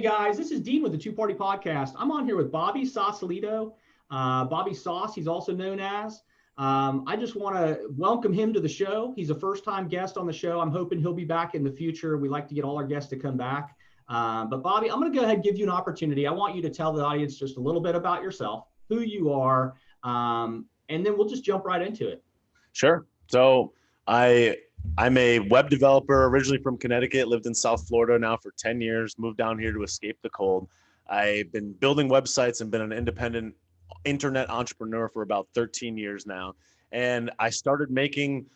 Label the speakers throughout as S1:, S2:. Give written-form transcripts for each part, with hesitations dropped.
S1: guys, this is Dean with the Two Party Podcast. I'm on here with Bobby Sausalito, Bobby Sauce, he's also known as. I just want to welcome him to the show. He's a first-time guest on the show. I'm hoping he'll be back in the future. We like to get all our guests to come back. But Bobby, I'm going to go ahead and give you an opportunity. I want you to tell the audience just a little bit about yourself, who you are, and then we'll just jump right into it.
S2: Sure. So I'm a web developer originally from Connecticut, lived in South Florida now for 10 years, moved down here to escape the cold. I've been building websites and been an independent internet entrepreneur for about 13 years now. And I started making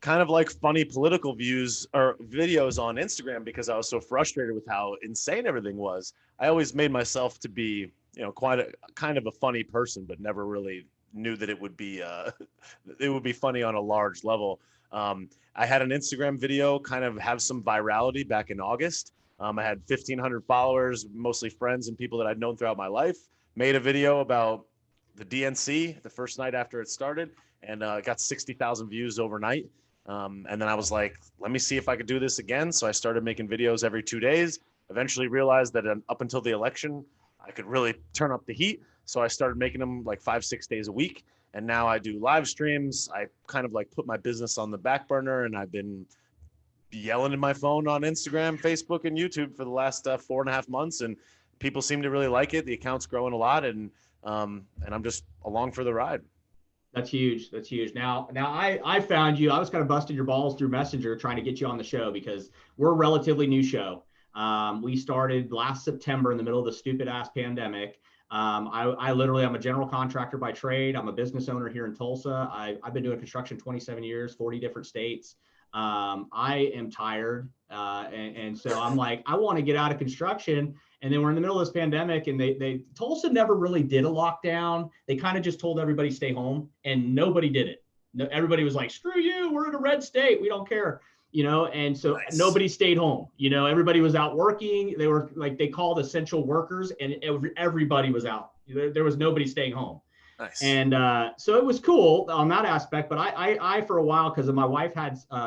S2: kind of like funny political views or videos on Instagram because I was so frustrated with how insane everything was. I always made myself to be, quite a kind of a funny person, but never really knew that it would be funny on a large level. I had an Instagram video kind of have some virality back in August. I had 1,500 followers, mostly friends and people that I'd known throughout my life. Made a video about the DNC the first night after it started, and got 60,000 views overnight. And then I was like, let me see if I could do this again. So I started making videos every 2 days. Eventually realized that up until the election, I could really turn up the heat. So I started making them like 5-6 days a week. And now I do live streams. I kind of like put my business on the back burner, and I've been yelling in my phone on Instagram, Facebook, and YouTube for the last 4.5 months. And people seem to really like it. The account's growing a lot, and I'm just along for the ride.
S1: That's huge. That's huge. Now I found you. I was kind of busting your balls through Messenger trying to get you on the show because we're a relatively new show. We started last September in the middle of the stupid ass pandemic. I literally, I'm a general contractor by trade. I'm a business owner here in Tulsa. I've been doing construction 27 years, 40 different states. I am tired. And so I'm like, I want to get out of construction. And then we're in the middle of this pandemic, and Tulsa never really did a lockdown. They kind of just told everybody stay home, and nobody did it. No, everybody was like, screw you, we're in a red state, we don't care. And so nice. Nobody stayed home. Everybody was out working. They were like, they called essential workers, and everybody was out. There was nobody staying home.
S2: Nice.
S1: And so it was cool on that aspect. But I for a while, because my wife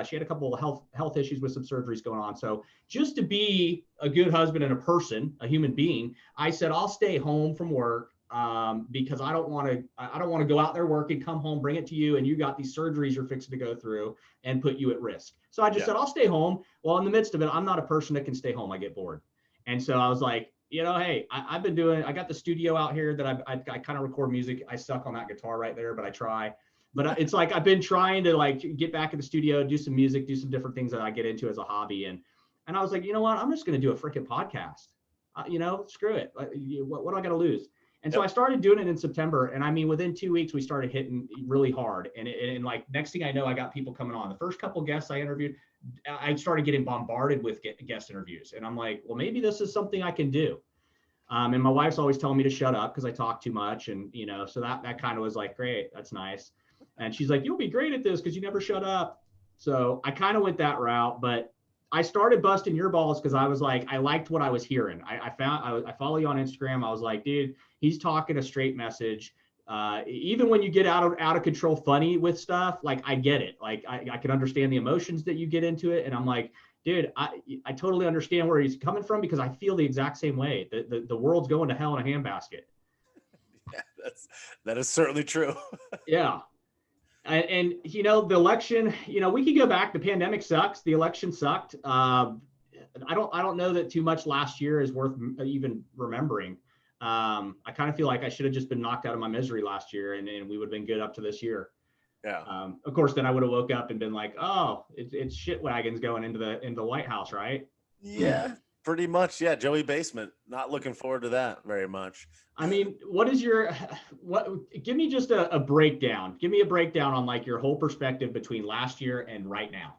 S1: she had a couple of health issues with some surgeries going on. So just to be a good husband and a person, a human being, I said, I'll stay home from work because I don't want to go out there work and come home, bring it to you, and you got these surgeries you're fixing to go through and put you at risk. So I just said, I'll stay home. Well, in the midst of it, I'm not a person that can stay home. I get bored. And so I was like, hey, I got the studio out here that I kind of record music. I suck on that guitar right there, but I try. But it's like I've been trying to like get back in the studio, do some music, do some different things that I get into as a hobby. And I was like, you know what? I'm just going to do a freaking podcast. Screw it. What do I got to lose? And so I started doing it in September. And I mean, within 2 weeks, we started hitting really hard. And like next thing I know, I got people coming on. The first couple of guests I interviewed, I started getting bombarded with guest interviews. And I'm like, well, maybe this is something I can do. And my wife's always telling me to shut up because I talk too much. And, so that kind of was like, great, that's nice. And she's like, you'll be great at this because you never shut up. So I kind of went that route, but I started busting your balls because I was like, I liked what I was hearing. I follow you on Instagram. I was like, dude, he's talking a straight message. Even when you get out of control funny with stuff, like I get it. Like I can understand the emotions that you get into it. And I'm like, dude, I totally understand where he's coming from because I feel the exact same way. The world's going to hell in a handbasket.
S2: Yeah, that is certainly true.
S1: Yeah. And the election, we could go back. The pandemic sucks. The election sucked. I don't know that too much last year is worth even remembering. I kind of feel like I should have just been knocked out of my misery last year, and we would have been good up to this year.
S2: Yeah.
S1: Of course, then I would have woke up and been like, oh, it's shit wagons going into the White House, right?
S2: Yeah, pretty much. Yeah, Joey Basement. Not looking forward to that very much.
S1: I mean, give me just a breakdown. Give me a breakdown on like your whole perspective between last year and right now.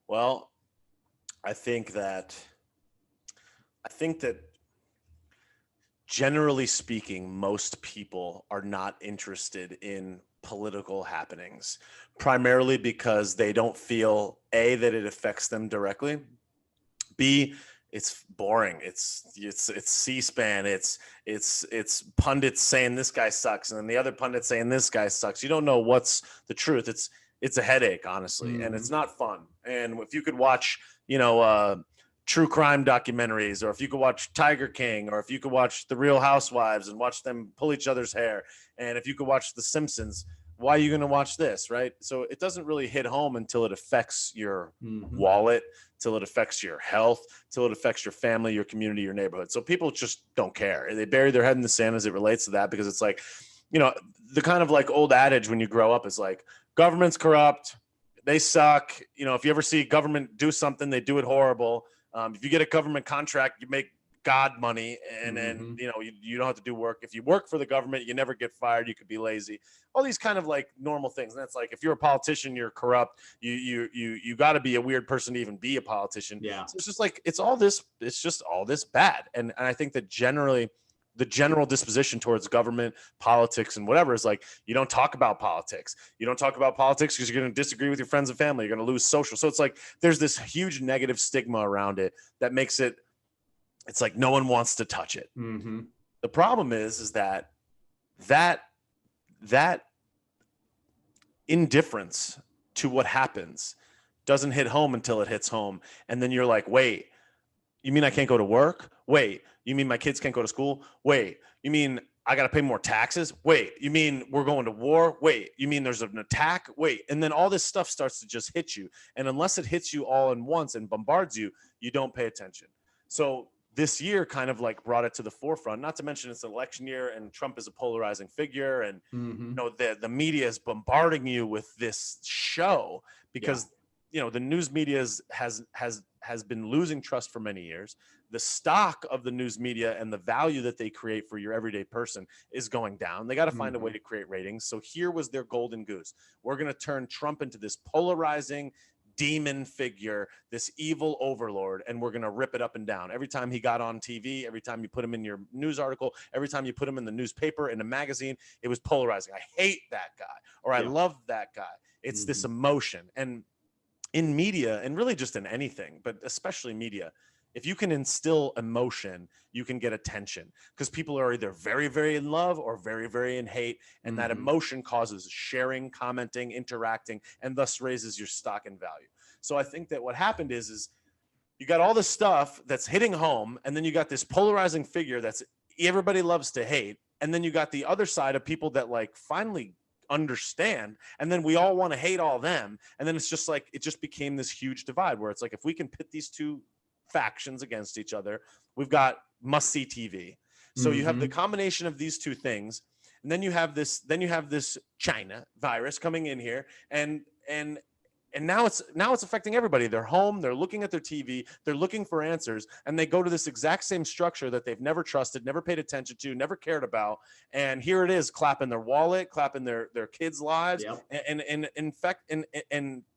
S2: Well, I think that generally speaking, most people are not interested in political happenings, primarily because they don't feel A, that it affects them directly, B, it's boring. It's C-SPAN. It's pundits saying this guy sucks, and then the other pundit saying this guy sucks. You don't know what's the truth. It's a headache, honestly, and it's not fun. And if you could watch, true crime documentaries, or if you could watch Tiger King, or if you could watch The Real Housewives and watch them pull each other's hair, and if you could watch The Simpsons, why are you going to watch this, right? So it doesn't really hit home until it affects your wallet, till it affects your health, till it affects your family, your community, your neighborhood. So people just don't care. They bury their head in the sand as it relates to that, because it's like, you know, the kind of like old adage when you grow up is like, government's corrupt, they suck. You know, if you ever see government do something, they do it horrible. If you get a government contract, you make God money, and then you know you don't have to do work. If you work for the government, you never get fired. You could be lazy. All these kind of like normal things. And that's like, if you're a politician, you're corrupt. You got to be a weird person to even be a politician.
S1: Yeah.
S2: So it's just like it's just all this bad. And I think that generally, the general disposition towards government, politics, and whatever is like, you don't talk about politics. You don't talk about politics because you're going to disagree with your friends and family. You're going to lose social. So it's like there's this huge negative stigma around it that makes it's like no one wants to touch it. The problem is that indifference to what happens doesn't hit home until it hits home. And then you're like, wait, you mean I can't go to work? Wait, you mean my kids can't go to school? Wait, you mean I got to pay more taxes? Wait, you mean we're going to war? Wait, you mean there's an attack? Wait. And then all this stuff starts to just hit you. And unless it hits you all in once and bombards you, you don't pay attention. So this year kind of like brought it to the forefront, not to mention it's an election year and Trump is a polarizing figure. And, you know, the media is bombarding you with this show because, you know, the news media has been losing trust for many years. The stock of the news media and the value that they create for your everyday person is going down. They got to find a way to create ratings. So here was their golden goose. We're going to turn Trump into this polarizing demon figure, this evil overlord, and we're going to rip it up and down. Every time he got on TV, every time you put him in your news article, every time you put him in the newspaper, in a magazine, it was polarizing. I hate that guy, or I love that guy. It's this emotion. And in media, and really just in anything, but especially media, if you can instill emotion, you can get attention, because people are either very, very in love or very, very in hate. And that emotion causes sharing, commenting, interacting, and thus raises your stock and value. So I think that what happened is you got all this stuff that's hitting home, and then you got this polarizing figure that's everybody loves to hate. And then you got the other side of people that like finally understand, and then we all want to hate all them. And then it's just like, it just became this huge divide where it's like, if we can pit these two factions against each other, we've got must-see TV. So you have the combination of these two things, and then you have this China virus coming in here, and now it's affecting everybody. They're home, they're looking at their TV, they're looking for answers, and they go to this exact same structure that they've never trusted, never paid attention to, never cared about. And here it is, clapping their wallet, clapping their kids' lives, and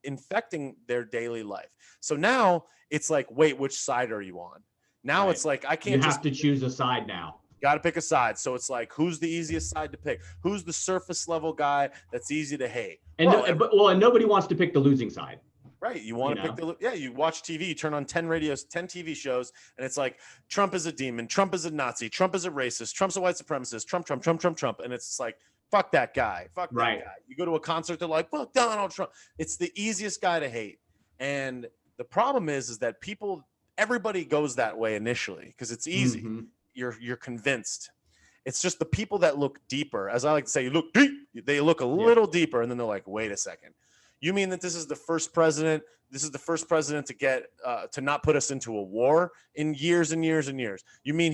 S2: infecting their daily life. So now it's like, wait, which side are you on? Now it's like, I can't
S1: just to choose a side now.
S2: Got to pick a side. So it's like, who's the easiest side to pick? Who's the surface level guy that's easy to hate?
S1: And and nobody wants to pick the losing side.
S2: Right. You want to pick you watch TV, you turn on 10 TV shows, and it's like, Trump is a demon, Trump is a Nazi, Trump is a racist, Trump's a white supremacist, Trump. And it's like, fuck that guy. Fuck that guy. You go to a concert, they're like, fuck Donald Trump. It's the easiest guy to hate. And the problem is that everybody goes that way initially because it's easy. You're convinced. It's just the people that look deeper, as I like to say, you look deep. They look a little deeper, and then they're like, wait a second. You mean that this is the first president to get to not put us into a war in years and years and years? You mean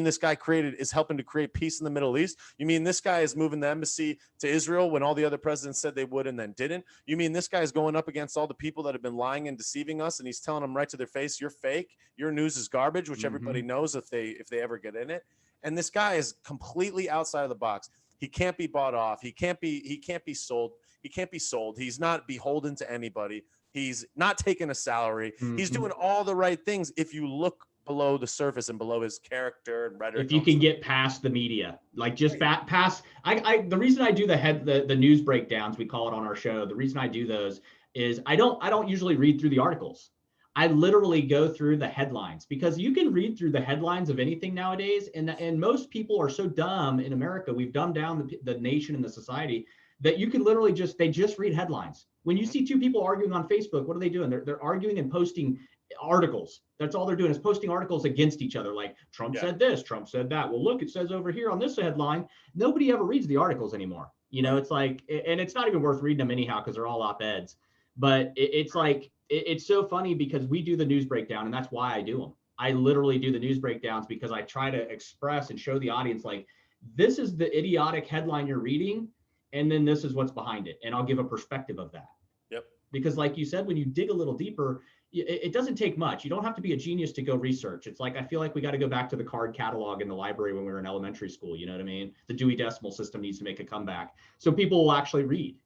S2: this guy is helping to create peace in the Middle East? You mean this guy is moving the embassy to Israel when all the other presidents said they would and then didn't? You mean this guy is going up against all the people that have been lying and deceiving us, and he's telling them right to their face, you're fake, your news is garbage, which everybody knows if they ever get in it. And this guy is completely outside of the box. He can't be bought off. He can't be sold. He can't be sold. He's not beholden to anybody. He's not taking a salary. He's doing all the right things if you look below the surface and below his character and rhetoric.
S1: If you can get past the media, like just past, the reason I do the news breakdowns, we call it on our show. The reason I do those is I don't usually read through the articles. I literally go through the headlines, because you can read through the headlines of anything nowadays. And most people are so dumb in America. We've dumbed down the nation and the society that you can literally just read headlines. When you see two people arguing on Facebook, what are they doing? They're arguing and posting articles. That's all they're doing is posting articles against each other. Like Trump said this, Trump said that. Well, look, it says over here on this headline. Nobody ever reads the articles anymore. It's like, and it's not even worth reading them anyhow because they're all op-eds. But it's like, it's so funny because we do the news breakdown, and that's why I do them. I literally do the news breakdowns because I try to express and show the audience, like, this is the idiotic headline you're reading, and then this is what's behind it. And I'll give a perspective of that.
S2: Yep.
S1: Because like you said, when you dig a little deeper, it doesn't take much. You don't have to be a genius to go research. It's like, I feel like we got to go back to the card catalog in the library when we were in elementary school. You know what I mean? The Dewey Decimal System needs to make a comeback so people will actually read.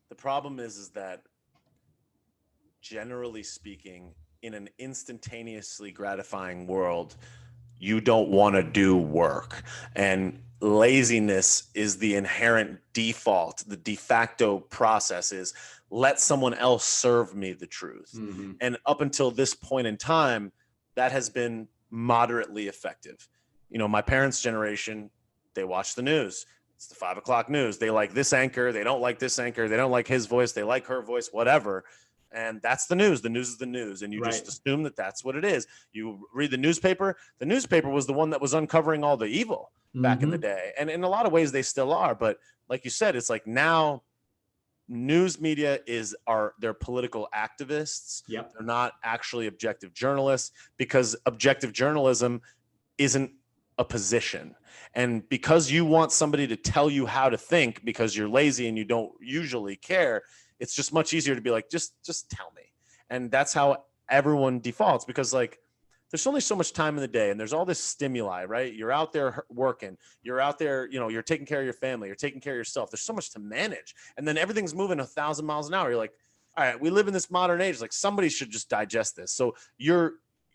S2: The problem is that generally speaking, in an instantaneously gratifying world, you don't want to do work, and laziness is the inherent default. The de facto process is let someone else serve me the truth.
S1: Mm-hmm.
S2: And up until this point in time, that has been moderately effective. My parents' generation, they watch the news. It's the 5 o'clock news. They like this anchor. They don't like this anchor. They don't like his voice. They like her voice, whatever. And that's the news. The news is the news. And you just assume that that's what it is. You read the newspaper. The newspaper was the one that was uncovering all the evil back in the day. And in a lot of ways, they still are. But like you said, it's like now news media they're political activists.
S1: Yep.
S2: They're not actually objective journalists, because objective journalism isn't a position. And because you want somebody to tell you how to think because you're lazy and you don't usually care, it's just much easier to be like, just tell me. And that's how everyone defaults, because like there's only so much time in the day and there's all this stimuli, right? You're out there working, you're out there, you're taking care of your family, you're taking care of yourself. There's so much to manage. And then everything's moving 1,000 miles an hour. You're like, all right, we live in this modern age. Like somebody should just digest this. So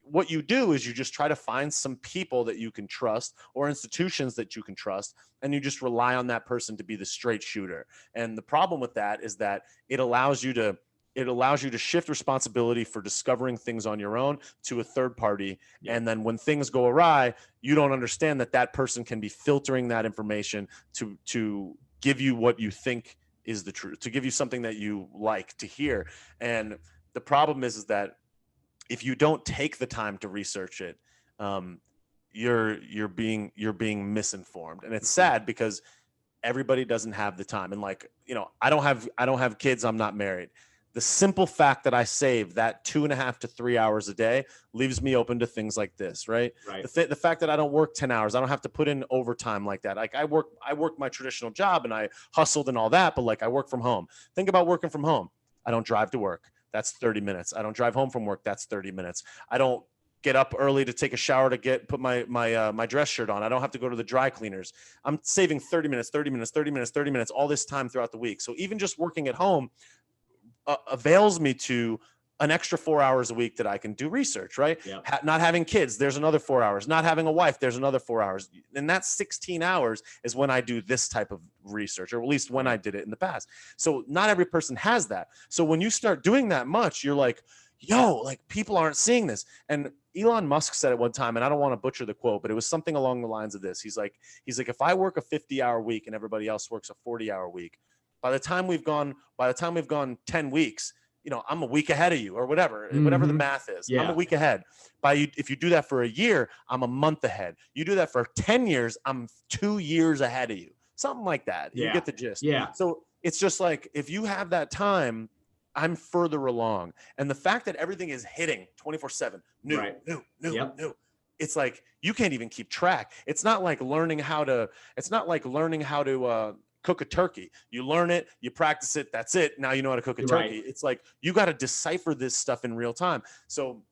S2: what you do is you just try to find some people that you can trust or institutions that you can trust, and you just rely on that person to be the straight shooter. And the problem with that is that it allows you to shift responsibility for discovering things on your own to a third party. Yeah. And then when things go awry, you don't understand that person can be filtering that information to give you what you think is the truth, to give you something that you like to hear. And the problem is that if you don't take the time to research it, you're being misinformed. And it's sad because everybody doesn't have the time. And like, I don't have kids. I'm not married. The simple fact that I save that 2.5 to 3 hours a day leaves me open to things like this, right? The fact that I don't work 10 hours, I don't have to put in overtime like that. Like I work my traditional job and I hustled and all that, but like I work from home. Think about working from home. I don't drive to work. That's 30 minutes. I don't drive home from work. That's 30 minutes. I don't get up early to take a shower to put my dress shirt on. I don't have to go to the dry cleaners. I'm saving 30 minutes all this time throughout the week. So even just working at home avails me to an extra 4 hours a week that I can do research, right? Yep. Not having kids, there's another 4 hours. Not having a wife, there's another 4 hours. And that 16 hours is when I do this type of research, or at least when I did it in the past. So not every person has that. So when you start doing that much, you're like, yo, like people aren't seeing this. And Elon Musk said it one time, and I don't want to butcher the quote, but it was something along the lines of this. He's like, if I work a 50-hour week and everybody else works a 40-hour week, by the time we've gone 10 weeks, I'm a week ahead of you, or whatever the math is. Yeah. I'm a week ahead. If you do that for a year, I'm a month ahead. You do that for 10 years, I'm 2 years ahead of you. Something like that. Yeah. You get the gist. Yeah. So it's just like, if you have that time, I'm further along. And the fact that everything is hitting 24/7, new. It's like, you can't even keep track. It's not like learning how to cook a turkey. You learn it, you practice it, that's it. Now you know how to cook a turkey. Right. It's like, you got to decipher this stuff in real time. So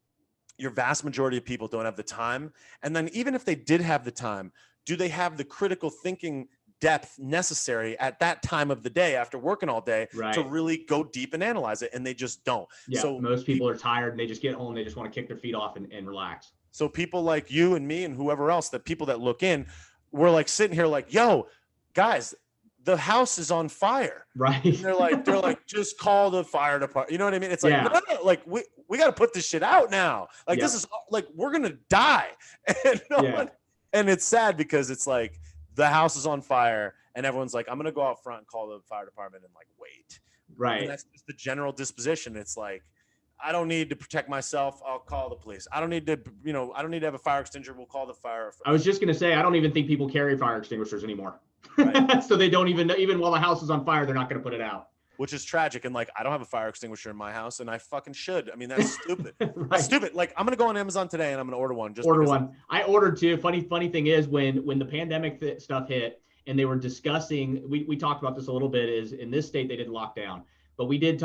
S2: your vast majority of people don't have the time. And then even if they did have the time, do they have the critical thinking depth necessary at that time of the day after working all day to really go deep and analyze it? And they just don't.
S1: Yeah, so most people are tired and they just get home, they just want to kick their feet off and relax.
S2: So people like you and me and whoever else, that people that look in, we're like sitting here like, yo, guys, the house is on fire. Right. And they're like, just call the fire department. You know what I mean? It's like, no, like we got to put this shit out now. Like, this is like, we're going to die. And it's sad because it's like, the house is on fire and everyone's like, I'm going to go out front and call the fire department and like, wait. Right. And that's just the general disposition. It's like, I don't need to protect myself. I'll call the police. I don't need to, I don't need to have a fire extinguisher. We'll call the fire.
S1: I was just going to say, I don't even think people carry fire extinguishers anymore.
S2: Right.
S1: So they don't even while the house is on fire, they're not going to put it out.
S2: Which is tragic. And like, I don't have a fire extinguisher in my house, and I fucking should. I mean, that's stupid.
S1: Right.
S2: That's stupid. Like, I'm going to go on Amazon today and I'm going to order one.
S1: I ordered two. Funny thing is when the pandemic stuff hit and they were discussing, we talked about this a little bit, is in this state, they didn't lock down, but we did,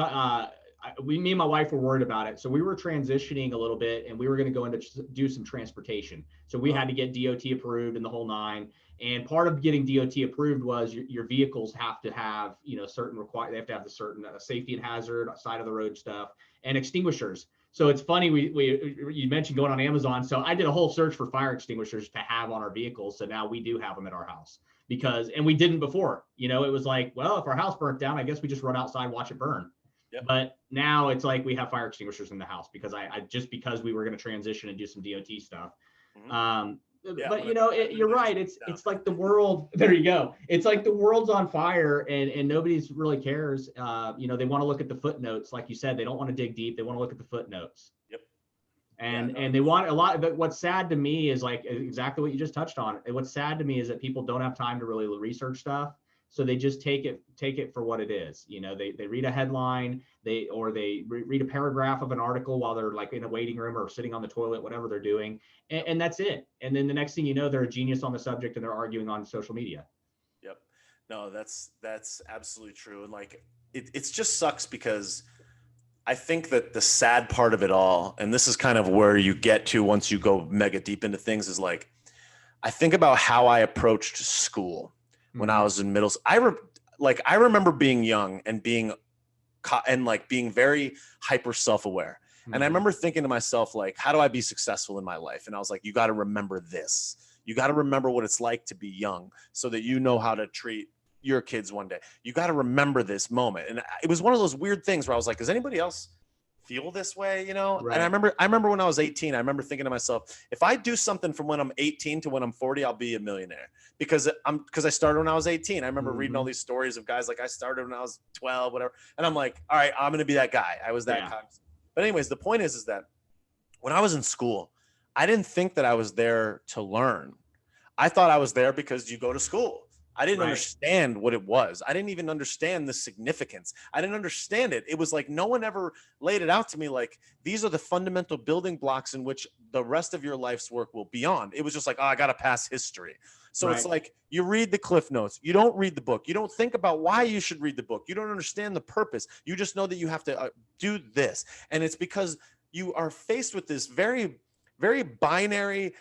S1: me and my wife were worried about it. So we were transitioning a little bit and we were going to go into do some transportation. So we had to get DOT approved and the whole nine. And part of getting DOT approved was your vehicles have to have, certain they have to have the certain safety and hazard, side of the road stuff, and extinguishers. So it's funny, you mentioned going on Amazon. So I did a whole search for fire extinguishers to have on our vehicles. So now we do have them at our house and we didn't before, it was like, well, if our house burnt down, I guess we just run outside, watch it burn.
S2: Yep.
S1: But now it's like we have fire extinguishers in the house because because we were going to transition and do some DOT stuff. Mm-hmm. But you're right. It's like the world. There you go. It's like the world's on fire and nobody's really cares. They want to look at the footnotes, like you said. They don't want to dig deep. They want to look at the footnotes.
S2: Yep.
S1: And they want a lot. But what's sad to me is like exactly what you just touched on. What's sad to me is that people don't have time to really research stuff. So they just take it for what it is. They read a headline, they read a paragraph of an article while they're like in a waiting room or sitting on the toilet, whatever they're doing. And that's it. And then the next thing you know, they're a genius on the subject and they're arguing on social media.
S2: Yep. No, that's absolutely true. And like, it just sucks because I think that the sad part of it all, and this is kind of where you get to once you go mega deep into things, is like, I think about how I approached school. When I was in middle school, I remember being young and being very hyper self-aware. Mm-hmm. And I remember thinking to myself, like, how do I be successful in my life? And I was like, you got to remember this. You got to remember what it's like to be young so that you know how to treat your kids one day. You got to remember this moment. And it was one of those weird things where I was like, does anybody else feel this way, Right. And I remember when I was 18, I remember thinking to myself, if I do something from when I'm 18 to when I'm 40, I'll be a millionaire because I started when I was 18. I remember reading all these stories of guys like I started when I was 12, whatever. And I'm like, all right, I'm going to be that guy. I was that guy. But anyways, the point is that when I was in school, I didn't think that I was there to learn. I thought I was there because you go to school. I didn't understand what it was. I didn't even understand the significance. I didn't understand it. It was like no one ever laid it out to me like these are the fundamental building blocks in which the rest of your life's work will be on. It was just like, oh, I got to pass history. So it's like you read the cliff notes. You don't read the book. You don't think about why you should read the book. You don't understand the purpose. You just know that you have to do this. And it's because you are faced with this very, very binary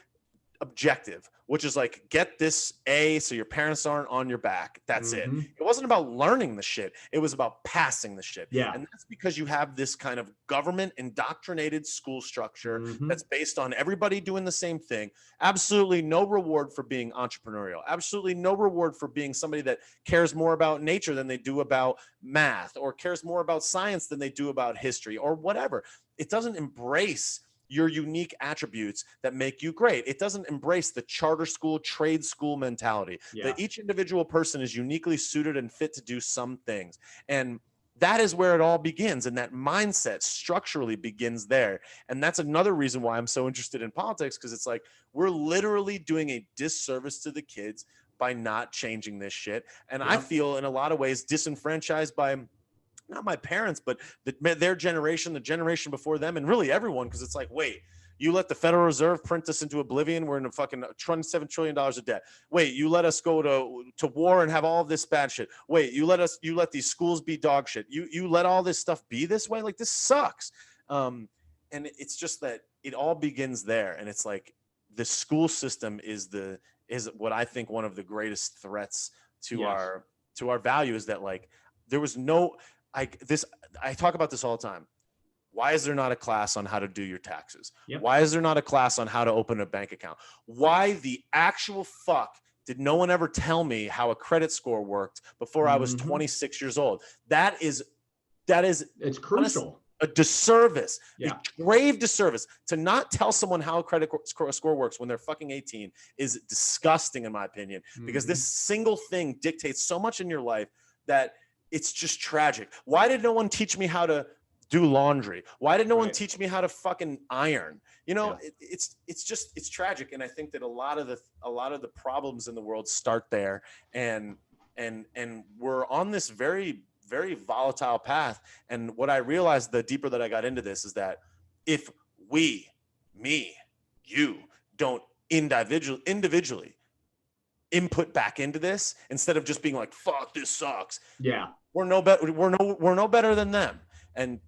S2: objective, which is like, get this A so your parents aren't on your back. That's it. It wasn't about learning the shit. It was about passing the shit.
S1: Yeah.
S2: And that's because you have this kind of government indoctrinated school structure that's based on everybody doing the same thing. Absolutely no reward for being entrepreneurial. Absolutely no reward for being somebody that cares more about nature than they do about math or cares more about science than they do about history or whatever. It doesn't embrace your unique attributes that make you great. It doesn't embrace the charter school, trade school mentality that each individual person is uniquely suited and fit to do some things. And that is where it all begins. And that mindset structurally begins there. And that's another reason why I'm so interested in politics, because it's like, we're literally doing a disservice to the kids by not changing this shit. And I feel in a lot of ways disenfranchised by not my parents, but their generation, the generation before them, and really everyone, because it's like, wait, you let the Federal Reserve print us into oblivion. We're in a fucking $27 trillion of debt. Wait, you let us go to war and have all of this bad shit. Wait, you let these schools be dog shit. You let all this stuff be this way. Like, this sucks. And it's just that it all begins there. And it's like the school system is what I think one of the greatest threats to our value is that, like, there was no. I talk about this all the time. Why is there not a class on how to do your taxes? Why is there not a class on how to open a bank account? Why the actual fuck did no one ever tell me how a credit score worked before I was 26 years old? That is
S1: it's crucial.
S2: A disservice, a grave disservice. To not tell someone how a credit score works when they're fucking 18 is disgusting, in my opinion, because this single thing dictates so much in your life that it's just tragic. Why did no one teach me how to do laundry? Why did no one
S1: Right.
S2: teach me how to fucking iron? You know,
S1: Yeah.
S2: it's tragic. And I think that a lot of the problems in the world start there. And we're on this very, very volatile path. And what I realized, the deeper that I got into this, is that if we, me, you, don't individually input back into this, instead of just being like, fuck, this sucks.
S1: Yeah.
S2: We're no better than them. And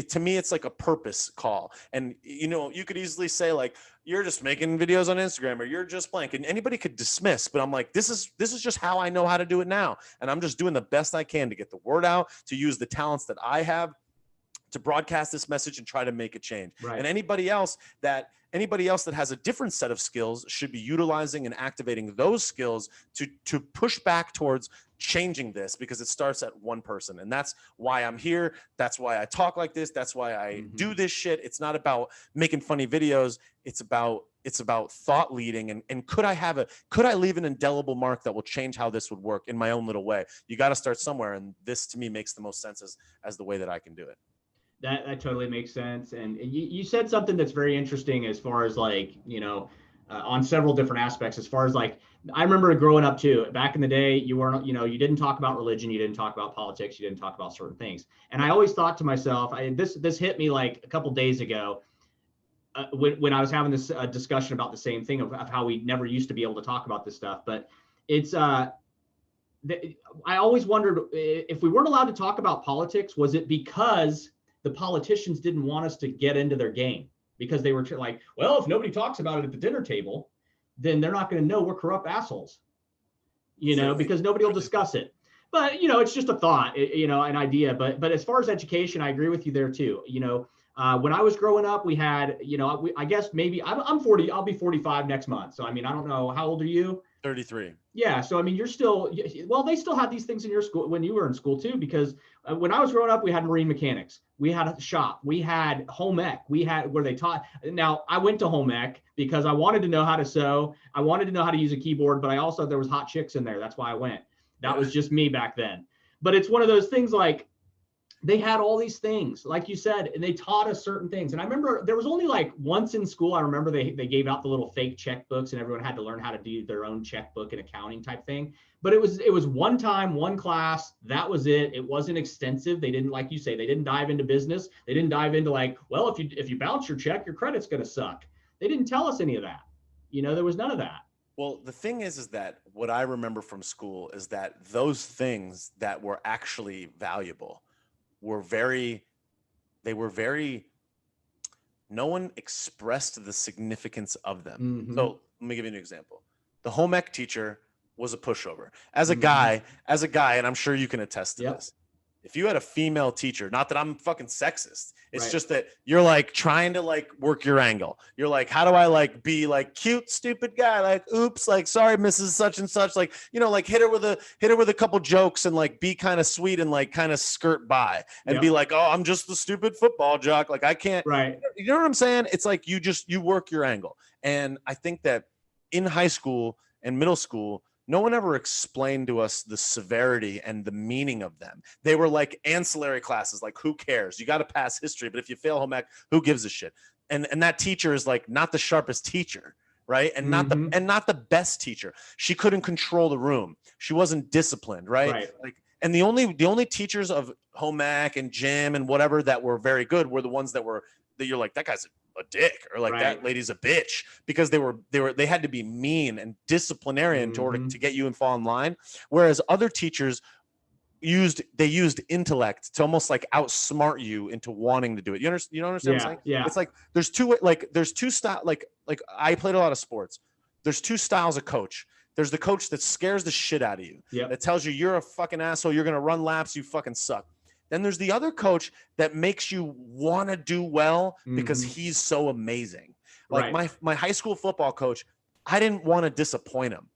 S2: to me, it's like a purpose call. And, you know, you could easily say like, you're just making videos on Instagram, or you're just blank, and anybody could dismiss, but I'm like, this is just how I know how to do it now. And I'm just doing the best I can to get the word out, to use the talents that I have to broadcast this message and try to make a change.
S1: Right.
S2: And anybody else that has a different set of skills should be utilizing and activating those skills to push back towards changing this, because it starts at one person. And that's why I'm here. That's why I talk like this. That's why I do this shit. It's not about making funny videos. It's about thought leading. And could I leave an indelible mark that will change how this would work in my own little way? You got to start somewhere. And this to me makes the most sense as the way that I can do it.
S1: That totally makes sense. And you said something that's very interesting, as far as like, you know, on several different aspects, as far as like, I remember growing up too, back in the day, you weren't, you know, you didn't talk about religion, you didn't talk about politics, you didn't talk about certain things. And I always thought to myself, this hit me like a couple days ago, when I was having this discussion about the same thing of how we never used to be able to talk about this stuff. But it's, I always wondered, if we weren't allowed to talk about politics, was it because the politicians didn't want us to get into their game? Because they were like, well, if nobody talks about it at the dinner table, then they're not going to know we're corrupt assholes, you know, because nobody will discuss it. But, you know, it's just a thought, you know, an idea. But as far as education, I agree with you there too. You know, when I was growing up, we had, you know, I guess maybe I'm 40, I'll be 45 next month. So, I mean, I don't know. How old are you?
S2: 33.
S1: Yeah. So, I mean, you're still, well, they still had these things in your school when you were in school too, because when I was growing up, we had marine mechanics, we had a shop, we had home ec, we had where they taught. Now I went to home ec because I wanted to know how to sew. I wanted to know how to use a keyboard, but there was hot chicks in there. That's why I went. That was just me back then. But it's one of those things, like, they had all these things, like you said, and they taught us certain things. And I remember there was only like once in school, I remember they gave out the little fake checkbooks, and everyone had to learn how to do their own checkbook and accounting type thing. But it was one time, one class, that was it. It wasn't extensive. They didn't, like you say, they didn't dive into business. They didn't dive into like, well, if you bounce your check, your credit's going to suck. They didn't tell us any of that. You know, there was none of that.
S2: Well, the thing is that what I remember from school is that those things that were actually valuable were very, no one expressed the significance of them. So let me give you an example. The home ec teacher was a pushover. As a guy, and I'm sure you can attest to this. If you had a female teacher, not that I'm fucking sexist, it's just that you're like trying to like work your angle. You're like, how do I like be like cute, stupid guy? Like, oops, like, sorry, Mrs. Such and such. Like, you know, like hit her with a couple jokes and like be kind of sweet and like kind of skirt by and be like, oh, I'm just the stupid football jock. Like I can't, you know what I'm saying? It's like, you work your angle. And I think that in high school and middle school, no one ever explained to us the severity and the meaning of them. They were like ancillary classes. Like, who cares? You got to pass history, but if you fail home ec, who gives a shit? And that teacher is like not the sharpest teacher, right? And not the best teacher. She couldn't control the room. She wasn't disciplined, right? Like, and the only teachers of home ec and gym and whatever that were very good were the ones that you're like, that guy's a dick, or like that lady's a bitch, because they had to be mean and disciplinarian in order to get you and fall in line. Whereas other teachers used intellect to almost like outsmart you into wanting to do it. You understand what I'm saying? Yeah. It's like there's two styles. Like I played a lot of sports. There's two styles of coach. There's the coach that scares the shit out of you. That tells you you're a fucking asshole. You're gonna run laps. You fucking suck. Then there's the other coach that makes you want to do well because he's so amazing. Like my high school football coach, I didn't want to disappoint him.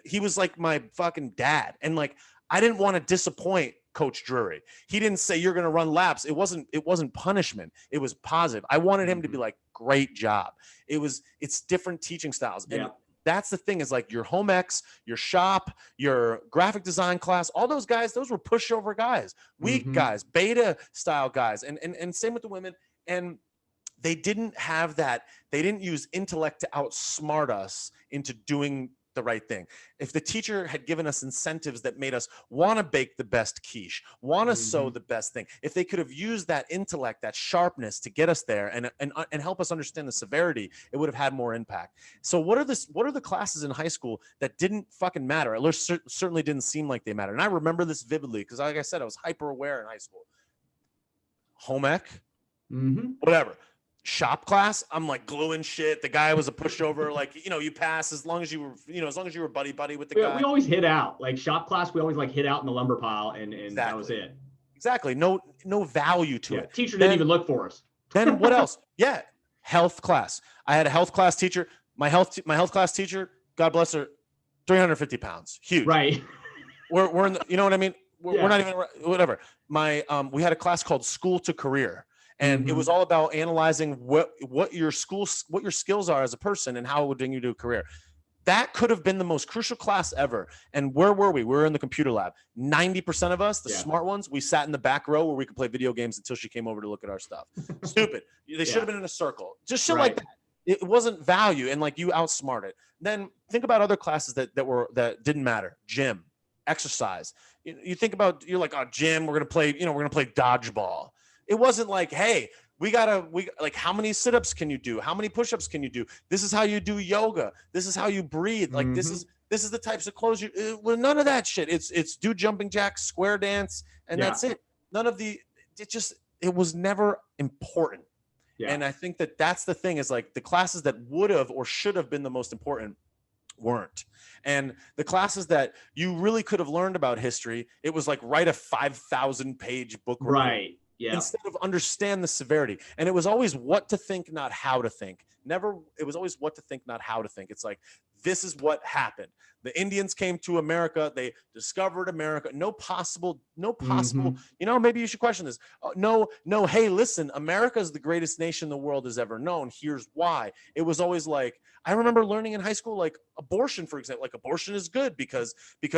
S2: He was like my fucking dad. And like, I didn't want to disappoint Coach Drury. He didn't say you're going to run laps. It wasn't punishment. It was positive. I wanted him to be like, great job. It's different teaching styles. That's the thing, is like your home ec, your shop, your graphic design class, all those guys, those were pushover guys, weak guys, beta style guys. And same with the women. And they didn't have that. They didn't use intellect to outsmart us into doing the right thing. If the teacher had given us incentives that made us want to bake the best quiche, want to sew the best thing, if they could have used that intellect, that sharpness to get us there and help us understand the severity, it would have had more impact. So what are the classes in high school that didn't fucking matter? At least certainly didn't seem like they mattered. And I remember this vividly because, like I said, I was hyper aware in high school. Home ec, whatever. Shop class, I'm like gluing shit. The guy was a pushover. Like, you pass as long as you were, as long as you were buddy with the guy.
S1: We always hit out. Like shop class, we always like hit out in the lumber pile, and exactly. That was it.
S2: Exactly. No value to it.
S1: Teacher didn't even look for us.
S2: Then what else? Yeah, health class. I had a health class teacher. My health class teacher, God bless her, 350 pounds, huge.
S1: Right.
S2: We're in the, you know what I mean? We're not even, whatever. We had a class called School to Career. And it was all about analyzing what your skills are as a person and how it would bring you to a career. That could have been the most crucial class ever. And where were we? We were in the computer lab. 90% of us, the smart ones, we sat in the back row where we could play video games until she came over to look at our stuff. Stupid. They should have been in a circle. Just shit like that. It wasn't value, and like you outsmarted. Then think about other classes that didn't matter. Gym, exercise. You think about, you're like, oh, gym, we're gonna play dodgeball. It wasn't like, hey, we like, how many sit-ups can you do? How many push-ups can you do? This is how you do yoga. This is how you breathe. Like this is the types of clothes well, none of that shit. It's do jumping jacks, square dance, and that's it. None of it was never important. Yeah. And I think that's the thing, is like the classes that would have or should have been the most important weren't. And the classes that you really could have learned about history, it was like write a 5,000 page book.
S1: Right. Yeah.
S2: Instead of understand the severity. And it was always what to think, not how to think. It was always what to think, not how to think. It's like, this is what happened. The Indians came to America. They discovered America. No possible, maybe you should question this. No. Hey, listen, America is the greatest nation the world has ever known. Here's why. It was always like, I remember learning in high school, like abortion, for example, like abortion is good because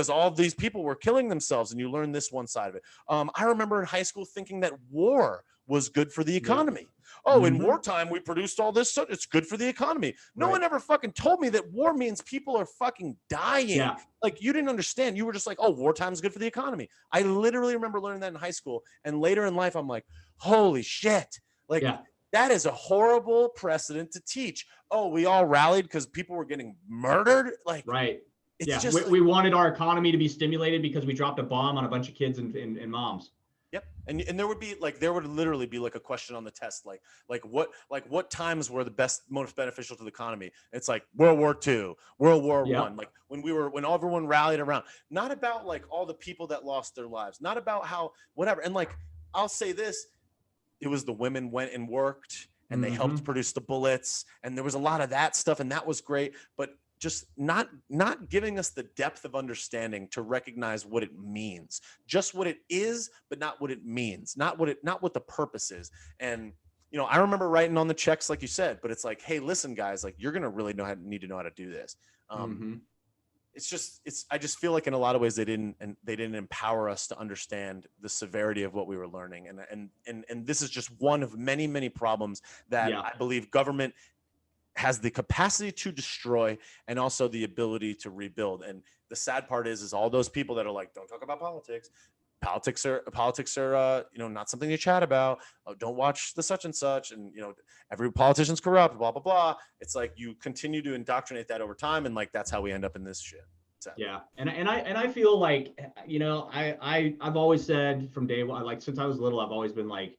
S2: all of these people were killing themselves, and you learn this one side of it. I remember in high school thinking that war was good for the economy. Oh, in wartime, we produced all this stuff. It's good for the economy. No one ever fucking told me that war means people are fucking dying. Yeah. Like, you didn't understand. You were just like, oh, wartime is good for the economy. I literally remember learning that in high school. And later in life, I'm like, holy shit. Like, that is a horrible precedent to teach. Oh, we all rallied because people were getting murdered. Like, it's just
S1: we wanted our economy to be stimulated because we dropped a bomb on a bunch of kids and moms.
S2: Yep. And there would literally be like a question on the test, like what times were the most beneficial to the economy? It's like World War II, World War I, like when everyone rallied around, not about like all the people that lost their lives, not about how whatever. And like, I'll say this, it was the women went and worked and they helped produce the bullets, and there was a lot of that stuff, and that was great, but just not giving us the depth of understanding to recognize what it means, just what it is, but not what it means, not what the purpose is. And, I remember writing on the checks, like you said, but it's like, hey, listen, guys, like, you're going to really need to know how to do this. I just feel like in a lot of ways they didn't empower us to understand the severity of what we were learning. And this is just one of many, many problems that I believe government has the capacity to destroy and also the ability to rebuild. And the sad part is all those people that are like, don't talk about politics. Politics are not something to chat about. Oh, don't watch the such and such. And, every politician's corrupt, blah, blah, blah. It's like you continue to indoctrinate that over time. And like, that's how we end up in this shit. Sadly.
S1: Yeah. And I feel like, I've always said from day one, like since I was little, I've always been like,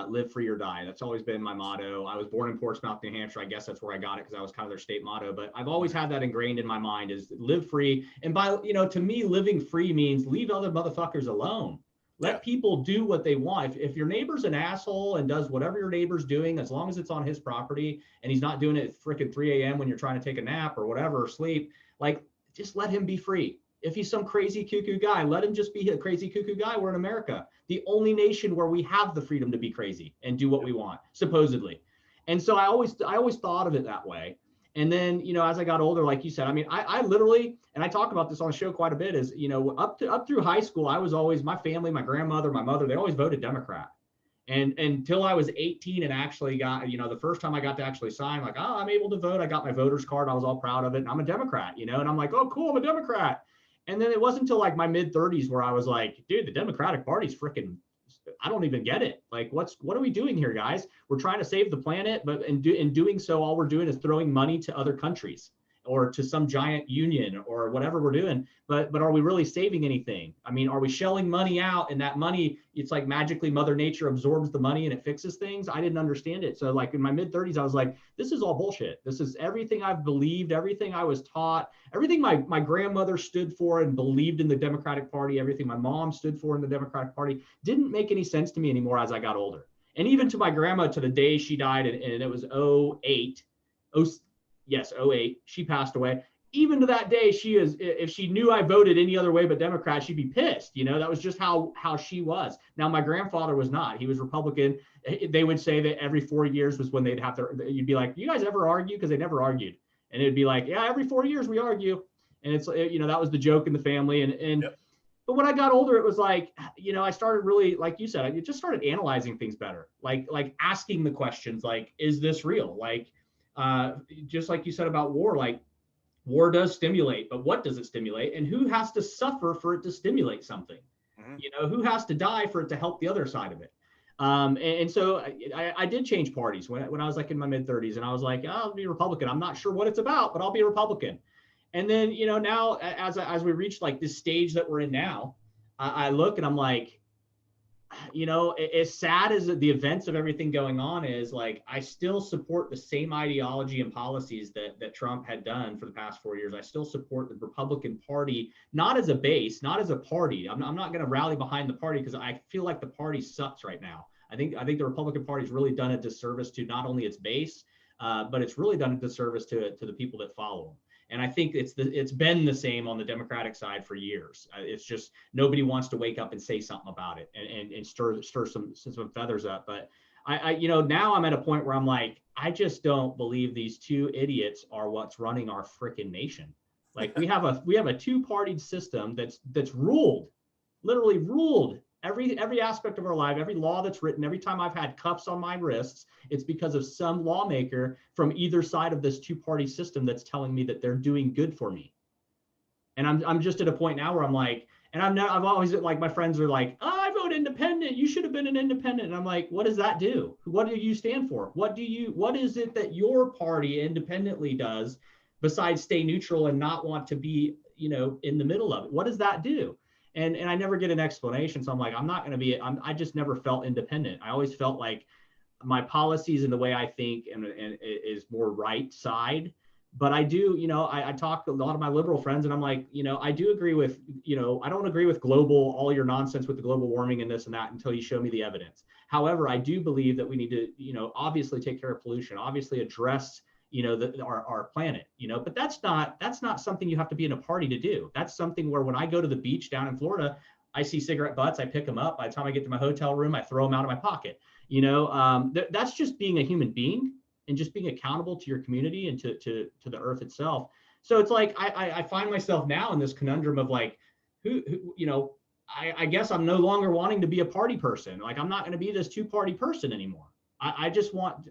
S1: live free or die. That's always been my motto. I was born in Portsmouth, New Hampshire. I guess that's where I got it because that was kind of their state motto. But I've always had that ingrained in my mind is live free. And by, to me, living free means leave other motherfuckers alone. Let people do what they want. If your neighbor's an asshole and does whatever your neighbor's doing, as long as it's on his property and he's not doing it at frickin' 3 a.m. when you're trying to take a nap or whatever, or sleep, like, just let him be free. If he's some crazy cuckoo guy, let him just be a crazy cuckoo guy. We're in America, the only nation where we have the freedom to be crazy and do what we want, supposedly. And so I always thought of it that way. And then, as I got older, like you said, I mean, I literally, and I talk about this on the show quite a bit, is, up through high school, I was always, my family, my grandmother, my mother, they always voted Democrat. And until I was 18 and actually got, the first time I got to actually sign, like, oh, I'm able to vote. I got my voter's card. I was all proud of it. And I'm a Democrat, and I'm like, oh, cool, I'm a Democrat. And then it wasn't until like my mid 30s where I was like, dude, the Democratic Party's freaking, I don't even get it. Like, what are we doing here, guys? We're trying to save the planet, but in doing so, all we're doing is throwing money to other countries or to some giant union or whatever we're doing. But are we really saving anything? I mean, are we shelling money out, and that money, it's like magically Mother Nature absorbs the money and it fixes things? I didn't understand it. So like in my mid 30s, I was like, this is all bullshit. This is everything I've believed, everything I was taught, everything my grandmother stood for and believed in the Democratic Party, everything my mom stood for in the Democratic Party didn't make any sense to me anymore as I got older. And even to my grandma, to the day she died, and it was 08, yes, 08, she passed away. Even to that day, she is, if she knew I voted any other way but Democrat, she'd be pissed. That was just how she was. Now, my grandfather was not. He was Republican. They would say that every 4 years was when they'd have to, you'd be like, you guys ever argue? Because they never argued. And it'd be like, yeah, every 4 years we argue. And it's, that was the joke in the family. And yep. But when I got older, it was like, I started really, like you said, I just started analyzing things better, like asking the questions, like, is this real? Like, just like you said about war, like war does stimulate, but what does it stimulate? And who has to suffer for it to stimulate something? Mm-hmm. Who has to die for it to help the other side of it? And so I did change parties when I was like in my mid 30s, and I was like, I'll be Republican. I'm not sure what it's about, but I'll be a Republican. And then, now as we reach like this stage that we're in now, I look and I'm like, as sad as the events of everything going on is, like, I still support the same ideology and policies that Trump had done for the past 4 years. I still support the Republican Party, not as a base, not as a party. I'm not going to rally behind the party because I feel like the party sucks right now. I think the Republican Party's really done a disservice to not only its base, but it's really done a disservice to the people that follow them. And I think it's been the same on the Democratic side for years. It's just nobody wants to wake up and say something about it and stir some feathers up. But I now I'm at a point where I'm like, I just don't believe these two idiots are what's running our freaking nation. Like we have a two-partied system that's ruled, literally ruled every aspect of our life, every law that's written. Every time I've had cuffs on my wrists, it's because of some lawmaker from either side of this two-party system that's telling me that they're doing good for me. And I'm just at a point now where I'm like, and I've always, like, my friends are like, oh, I vote independent. You should have been an independent. And I'm like, what does that do? What do you stand for? What is it that your party independently does besides stay neutral and not want to be, in the middle of it? What does that do? And I never get an explanation. So I'm like, I'm not going to be, I just never felt independent. I always felt like my policies and the way I think and is more right side. But I do, I talk to a lot of my liberal friends, and I'm like, I do agree with, I don't agree with all your nonsense with the global warming and this and that until you show me the evidence. However, I do believe that we need to, obviously take care of pollution, obviously address our planet, but that's not something you have to be in a party to do. That's something where when I go to the beach down in Florida, I see cigarette butts, I pick them up. By the time I get to my hotel room, I throw them out of my pocket. That's just being a human being and just being accountable to your community and to the earth itself. So it's like, I find myself now in this conundrum of like, I guess I'm no longer wanting to be a party person. Like, I'm not going to be this two-party person anymore. I just want,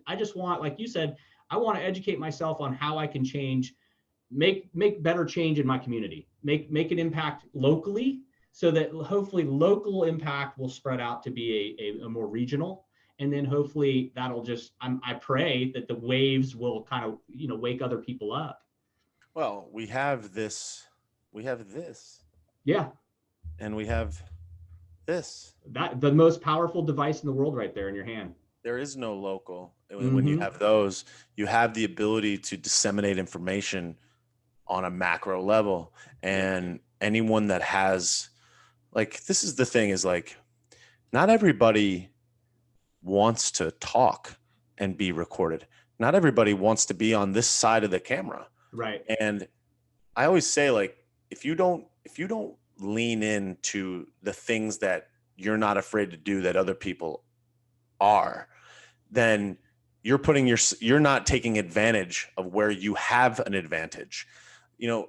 S1: like you said, I want to educate myself on how I can change, make better change in my community, make an impact locally, so that hopefully local impact will spread out to be a more regional. And then hopefully that'll just, I pray that the waves will kind of, wake other people up.
S2: Well, we have this.
S1: Yeah.
S2: And we have this.
S1: That the most powerful device in the world right there in your hand.
S2: There is no local. When you have those, you have the ability to disseminate information on a macro level. And anyone that has, like, this is the thing, is like, not everybody wants to talk and be recorded. Not everybody wants to be on this side of the camera.
S1: Right.
S2: And I always say, like, if you don't lean into the things that you're not afraid to do that other people are, then you're not taking advantage of where you have an advantage. You know,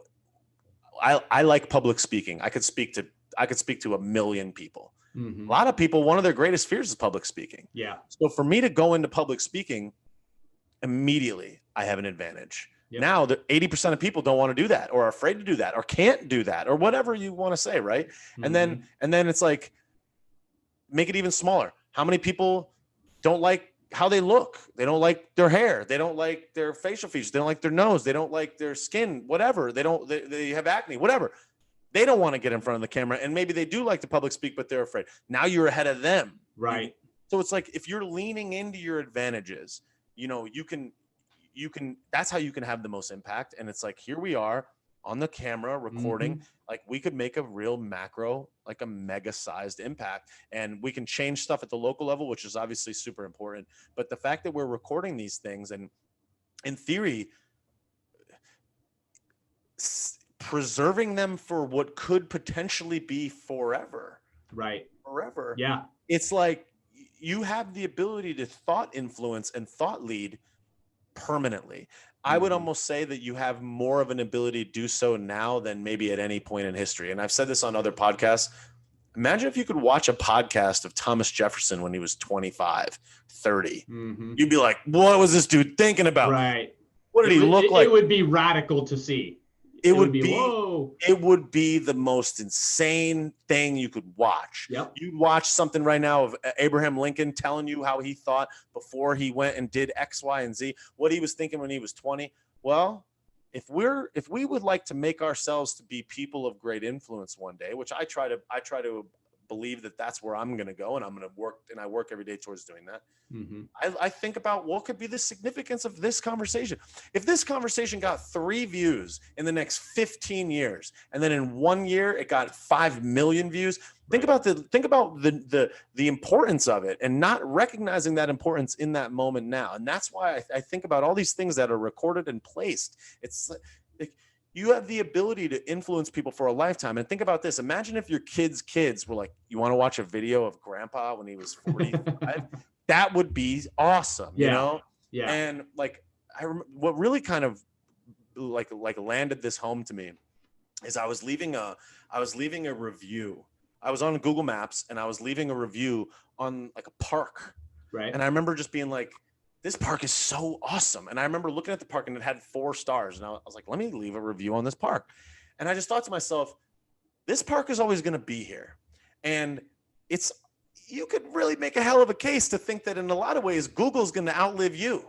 S2: I like public speaking. I could speak to a million people.
S1: Mm-hmm.
S2: A lot of people, one of their greatest fears is public speaking.
S1: Yeah.
S2: So for me to go into public speaking, immediately I have an advantage.
S1: Yep.
S2: Now the 80% of people don't want to do that, or are afraid to do that, or can't do that, or whatever you want to say, right?
S1: Mm-hmm.
S2: And then it's like, make it even smaller. How many people don't like how they look? They don't like their hair. They don't like their facial features. They don't like their nose. They don't like their skin, whatever. They have acne, whatever. They don't want to get in front of the camera, and maybe they do like to public speak, but they're afraid. Now you're ahead of them.
S1: Right.
S2: So it's like, if you're leaning into your advantages, you know, you can, that's how you can have the most impact. And it's like, here we are on the camera recording, like we could make a real macro, like a mega sized impact, and we can change stuff at the local level, which is obviously super important. But the fact that we're recording these things, and in theory, preserving them for what could potentially be forever.
S1: Right.
S2: Forever.
S1: Yeah.
S2: It's like, you have the ability to thought influence and thought lead permanently. I would almost say that you have more of an ability to do so now than maybe at any point in history. And I've said this on other podcasts. Imagine if you could watch a podcast of Thomas Jefferson when he was 25, 30. You'd be like, what was this dude thinking about?
S1: Right.
S2: What did he look like?
S1: It would be radical to see.
S2: It would be
S1: whoa.
S2: It would be the most insane thing you could watch.
S1: Yep.
S2: You'd watch something right now of Abraham Lincoln telling you how he thought before he went and did X, Y, and Z, what he was thinking when he was 20. Well, if we would like to make ourselves to be people of great influence one day, which I try to believe that that's where I'm going to go, and I'm going to work, and I work every day towards doing that. I think about what could be the significance of this conversation. If this conversation got 3 views in the next 15 years, and then in 1 year it got 5 million views, think about the importance of it, and not recognizing that importance in that moment now. And that's why I think about all these things that are recorded and placed. It's like, you have the ability to influence people for a lifetime. And think about this. Imagine if your kids were like, you want to watch a video of grandpa when he was 45? That would be awesome, you know?
S1: Yeah.
S2: And like, what really kind of like landed this home to me is I was leaving a review. I was on Google Maps, and I was leaving a review on like a park.
S1: Right.
S2: And I remember just being like, this park is so awesome. And I remember looking at the park, and it had 4 stars. And I was like, let me leave a review on this park. And I just thought to myself, this park is always going to be here. And you could really make a hell of a case to think that in a lot of ways, Google's going to outlive you.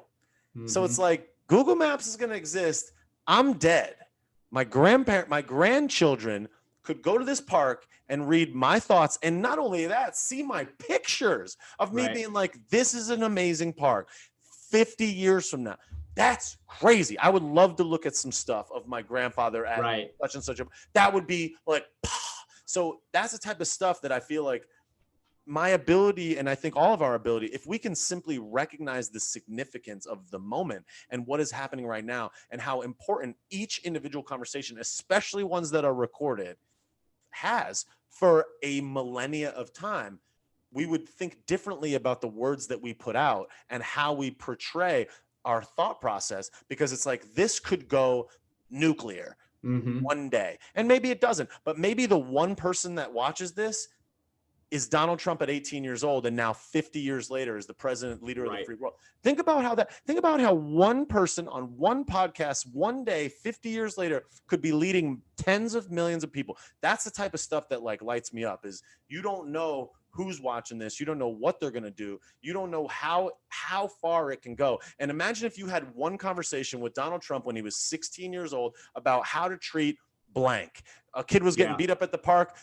S2: So it's like, Google Maps is going to exist. I'm dead. My grandchildren could go to this park and read my thoughts. And not only that, see my pictures of me being like, this is an amazing park. 50 years from now. That's crazy. I would love to look at some stuff of my grandfather at such and such that would be like, so that's the type of stuff that I feel like my ability, and I think all of our ability, if we can simply recognize the significance of the moment and what is happening right now, and how important each individual conversation, especially ones that are recorded, has for a millennia of time, we would think differently about the words that we put out and how we portray our thought process, because it's like, this could go nuclear one day, and maybe it doesn't, but maybe the one person that watches this is Donald Trump at 18 years old, and now 50 years later is the president, leader of the free world. Think about how one person on one podcast one day, 50 years later, could be leading tens of millions of people. That's the type of stuff that like lights me up. Is you don't know who's watching this. You don't know what they're going to do. You don't know how far it can go. And imagine if you had one conversation with Donald Trump when he was 16 years old about how to treat blank. A kid was getting beat up at the park.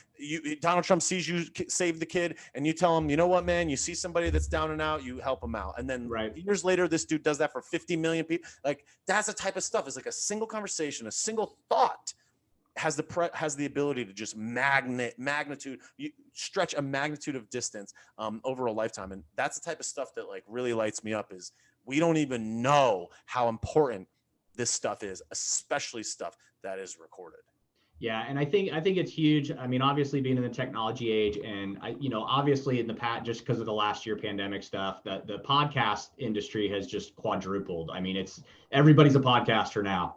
S2: Donald Trump sees you save the kid, and you tell him, you know what, man, you see somebody that's down and out, you help them out. And then years later, this dude does that for 50 million people. Like, that's the type of stuff. It's like a single conversation, a single thought has the ability to just stretch a magnitude of distance over a lifetime. And that's the type of stuff that like really lights me up. Is we don't even know how important this stuff is, especially stuff that is recorded.
S1: Yeah, and I think it's huge. I mean, obviously being in the technology age, and obviously in the past, just because of the last year pandemic stuff, that the podcast industry has just quadrupled. I mean, it's everybody's a podcaster now,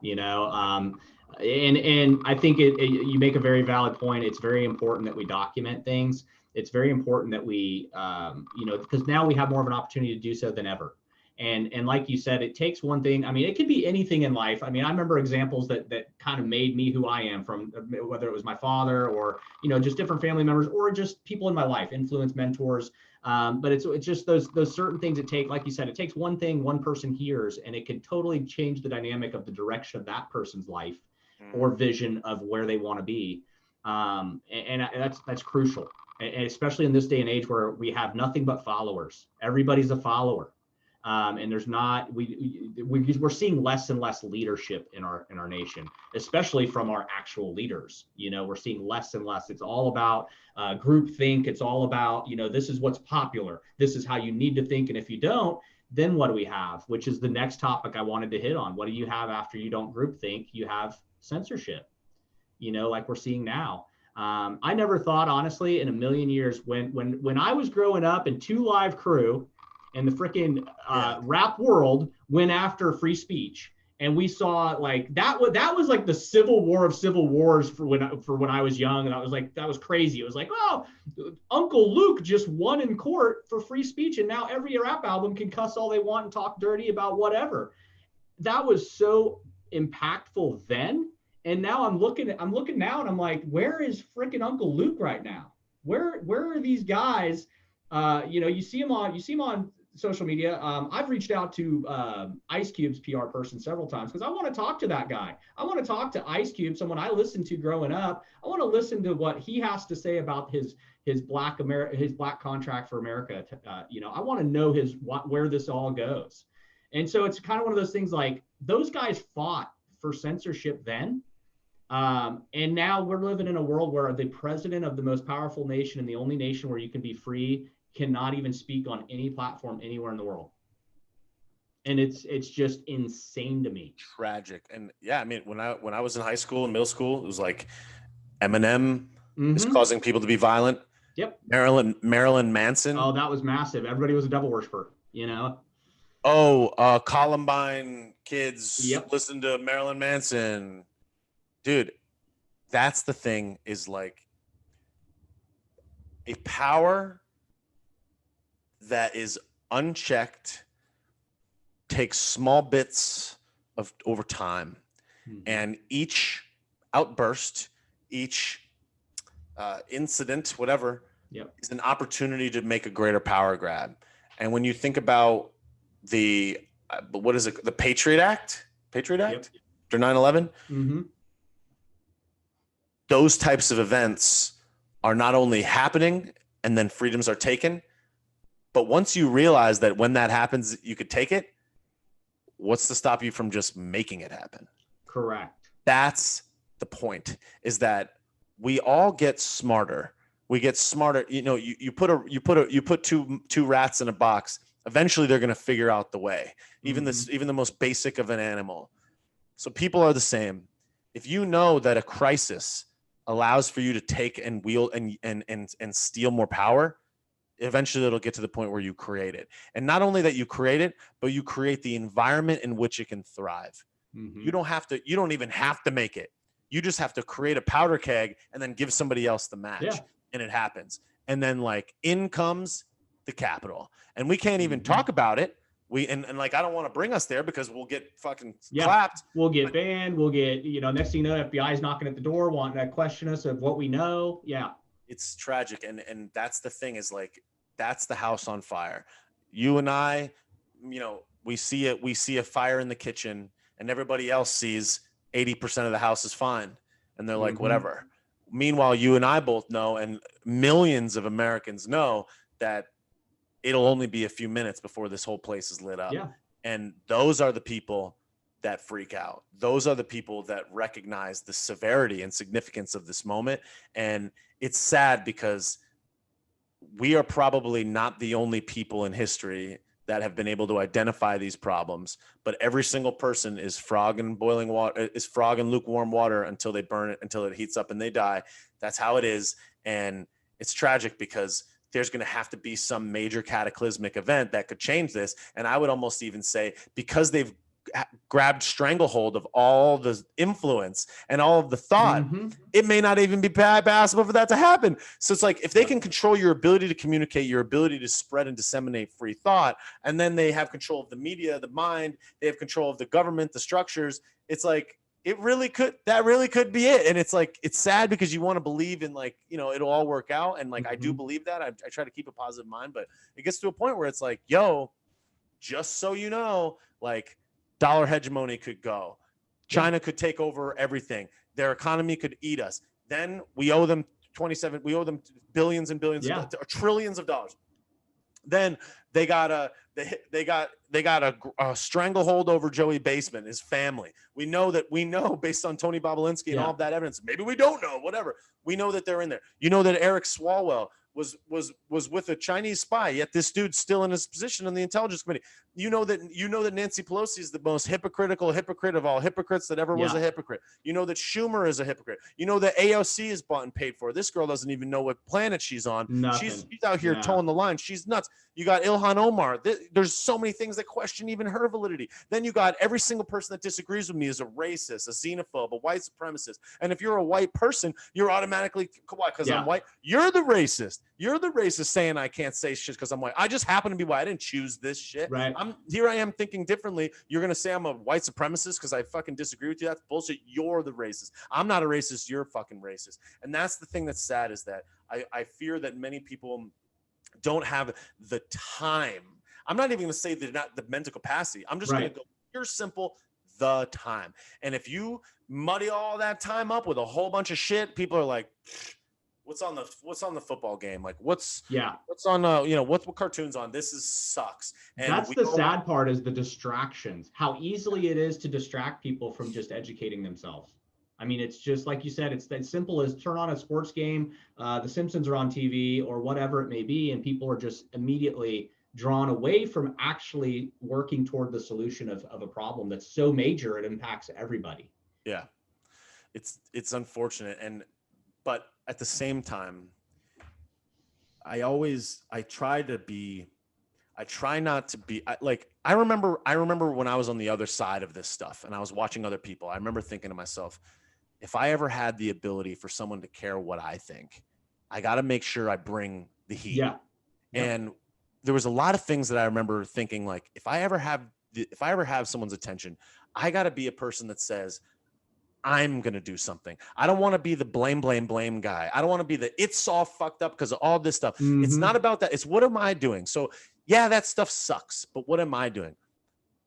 S1: and I think you make a very valid point. It's very important that we document things. It's very important that we, because now we have more of an opportunity to do so than ever. And like you said, it takes one thing. I mean, it could be anything in life. I mean, I remember examples that kind of made me who I am, from whether it was my father or just different family members or just people in my life, influence, mentors. But it's just those certain things it take. Like you said, it takes one thing one person hears, and it can totally change the dynamic of the direction of that person's life or vision of where they want to be. And that's crucial, and especially in this day and age where we have nothing but followers. Everybody's a follower. And there's not, we're seeing less and less leadership in our nation, especially from our actual leaders. We're seeing less and less. It's all about group think. It's all about, this is what's popular. This is how you need to think. And if you don't, then what do we have? Which is the next topic I wanted to hit on. What do you have after you don't group think? You have censorship, like we're seeing now. I never thought, honestly, in a million years, when I was growing up in 2 Live Crew, and the freaking rap world went after free speech, and we saw like that was like the civil war of civil wars for when I was young, and I was like, that was crazy. It was like, oh, Uncle Luke just won in court for free speech, and now every rap album can cuss all they want and talk dirty about whatever. That was so impactful then, and now I'm looking now, and I'm like, where is freaking Uncle Luke right now? Where are these guys? You see him on social media. I've reached out to Ice Cube's PR person several times because I want to talk to that guy. I want to talk to Ice Cube, someone I listened to growing up. I want to listen to what he has to say about his black contract for America. I want to know where this all goes. And so it's kind of one of those things, like those guys fought for censorship then. And now we're living in a world where the president of the most powerful nation and the only nation where you can be free cannot even speak on any platform anywhere in the world. And it's just insane to me.
S2: Tragic. And yeah, I mean, when I was in high school and middle school, it was like Eminem is causing people to be violent.
S1: Yep.
S2: Marilyn Manson.
S1: Oh, that was massive. Everybody was a devil worshiper,
S2: Oh, Columbine kids listen to Marilyn Manson. Dude, that's the thing, is like a power that is unchecked takes small bits of over time, and each outburst, each incident, whatever, is an opportunity to make a greater power grab. And when you think about the what is it, the Patriot Act after 9/11, those types of events are not only happening and then freedoms are taken, but once you realize that when that happens, you could take it, what's to stop you from just making it happen?
S1: Correct.
S2: That's the point, is that we all get smarter. We get smarter. You put two rats in a box. Eventually they're going to figure out the way, even the most basic of an animal. So people are the same. If you know that a crisis allows for you to take and wield and steal more power, eventually it'll get to the point where you create it. And not only that you create it, but you create the environment in which it can thrive. You don't even have to make it. You just have to create a powder keg and then give somebody else the match, and it happens. And then like in comes the capital, and we can't even talk about it. And like, I don't want to bring us there because we'll get fucking clapped.
S1: We'll get banned. We'll get, next thing you know, FBI is knocking at the door, wanting to question us of what we know. Yeah.
S2: It's tragic. And that's the thing, is like, that's the house on fire. You and I, we see a fire in the kitchen, and everybody else sees 80% of the house is fine. And they're like, whatever. Meanwhile, you and I both know, and millions of Americans know, that it'll only be a few minutes before this whole place is lit up.
S1: Yeah.
S2: And those are the people that freak out. Those are the people that recognize the severity and significance of this moment. And it's sad because we are probably not the only people in history that have been able to identify these problems, but every single person is frog in boiling water, is frog in lukewarm water until they burn it, until it heats up and they die. That's how it is. And it's tragic because there's going to have to be some major cataclysmic event that could change this. And I would almost even say, because they've grabbed stranglehold of all the influence and all of the thought, it may not even be possible for that to happen. So it's like, if they can control your ability to communicate, your ability to spread and disseminate free thought, and then they have control of the media, the mind, they have control of the government, the structures, it's like, that really could be it. And it's like, it's sad because you want to believe in, like, you know, it'll all work out. And like, I do believe that. I try to keep a positive mind, but it gets to a point where it's like, yo, just so you know, like, dollar hegemony could go. China could take over everything. Their economy could eat us. Then we owe them billions and billions, trillions of dollars. Then they got a stranglehold over Joey Baseman, his family. We know based on Tony Bobolinsky and all of that evidence. Maybe we don't know, whatever. We know that they're in there. You know that Eric Swalwell was with a Chinese spy, yet this dude's still in his position on the Intelligence Committee. You know that Nancy Pelosi is the most hypocrite of all hypocrites that ever was a hypocrite. You know that Schumer is a hypocrite. You know that AOC is bought and paid for. This girl doesn't even know what planet she's on. She's out here towing the line. She's nuts. You got Ilhan Omar. There's so many things that question even her validity. Then you got every single person that disagrees with me is a racist, a xenophobe, a white supremacist. And if you're a white person, you're automatically, why? Because I'm white. You're the racist. You're the racist saying I can't say shit because I'm white. I just happen to be white. I didn't choose this shit.
S1: Right.
S2: Here I am thinking differently. You're going to say I'm a white supremacist because I fucking disagree with you. That's bullshit. You're the racist. I'm not a racist. You're fucking racist. And that's the thing that's sad, is that I fear that many people don't have the time. I'm not even going to say they're not the mental capacity. I'm just going to go pure simple, the time. And if you muddy all that time up with a whole bunch of shit, people are like, what's on the football game? Like what's on what cartoons on? This sucks. And
S1: that's the sad part, is the distractions, how easily it is to distract people from just educating themselves. I mean, it's just like you said, it's as simple as turn on a sports game, the Simpsons are on TV or whatever it may be, and people are just immediately drawn away from actually working toward the solution of a problem that's so major it impacts everybody.
S2: Yeah, it's unfortunate, but at the same time, I try not to be like, I remember when I was on the other side of this stuff and I was watching other people. I remember thinking to myself, if I ever had the ability for someone to care what I think, I got to make sure I bring the heat. Yeah. And there was a lot of things that I remember thinking, like, if I ever have someone's attention, I got to be a person that says, I'm going to do something. I don't want to be the blame guy. I don't want to be it's all fucked up because of all this stuff. It's not about that. It's what am I doing? So yeah, that stuff sucks, but what am I doing?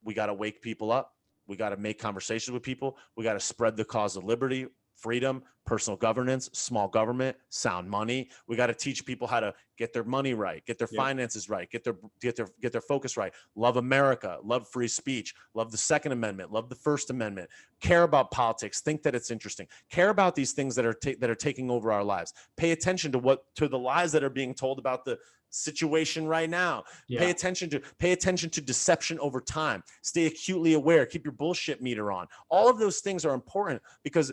S2: We got to wake people up. We got to make conversations with people. We got to spread the cause of liberty, freedom, personal governance, small government, sound money. We got to teach people how to get their money right, get their finances right, get their focus right. Love America, love free speech, love the Second Amendment, love the First Amendment, care about politics, think that it's interesting, care about these things that are taking over our lives. Pay attention to the lies that are being told about the situation right now. Pay attention to deception over time. Stay acutely aware. Keep your bullshit meter on. All of those things are important, because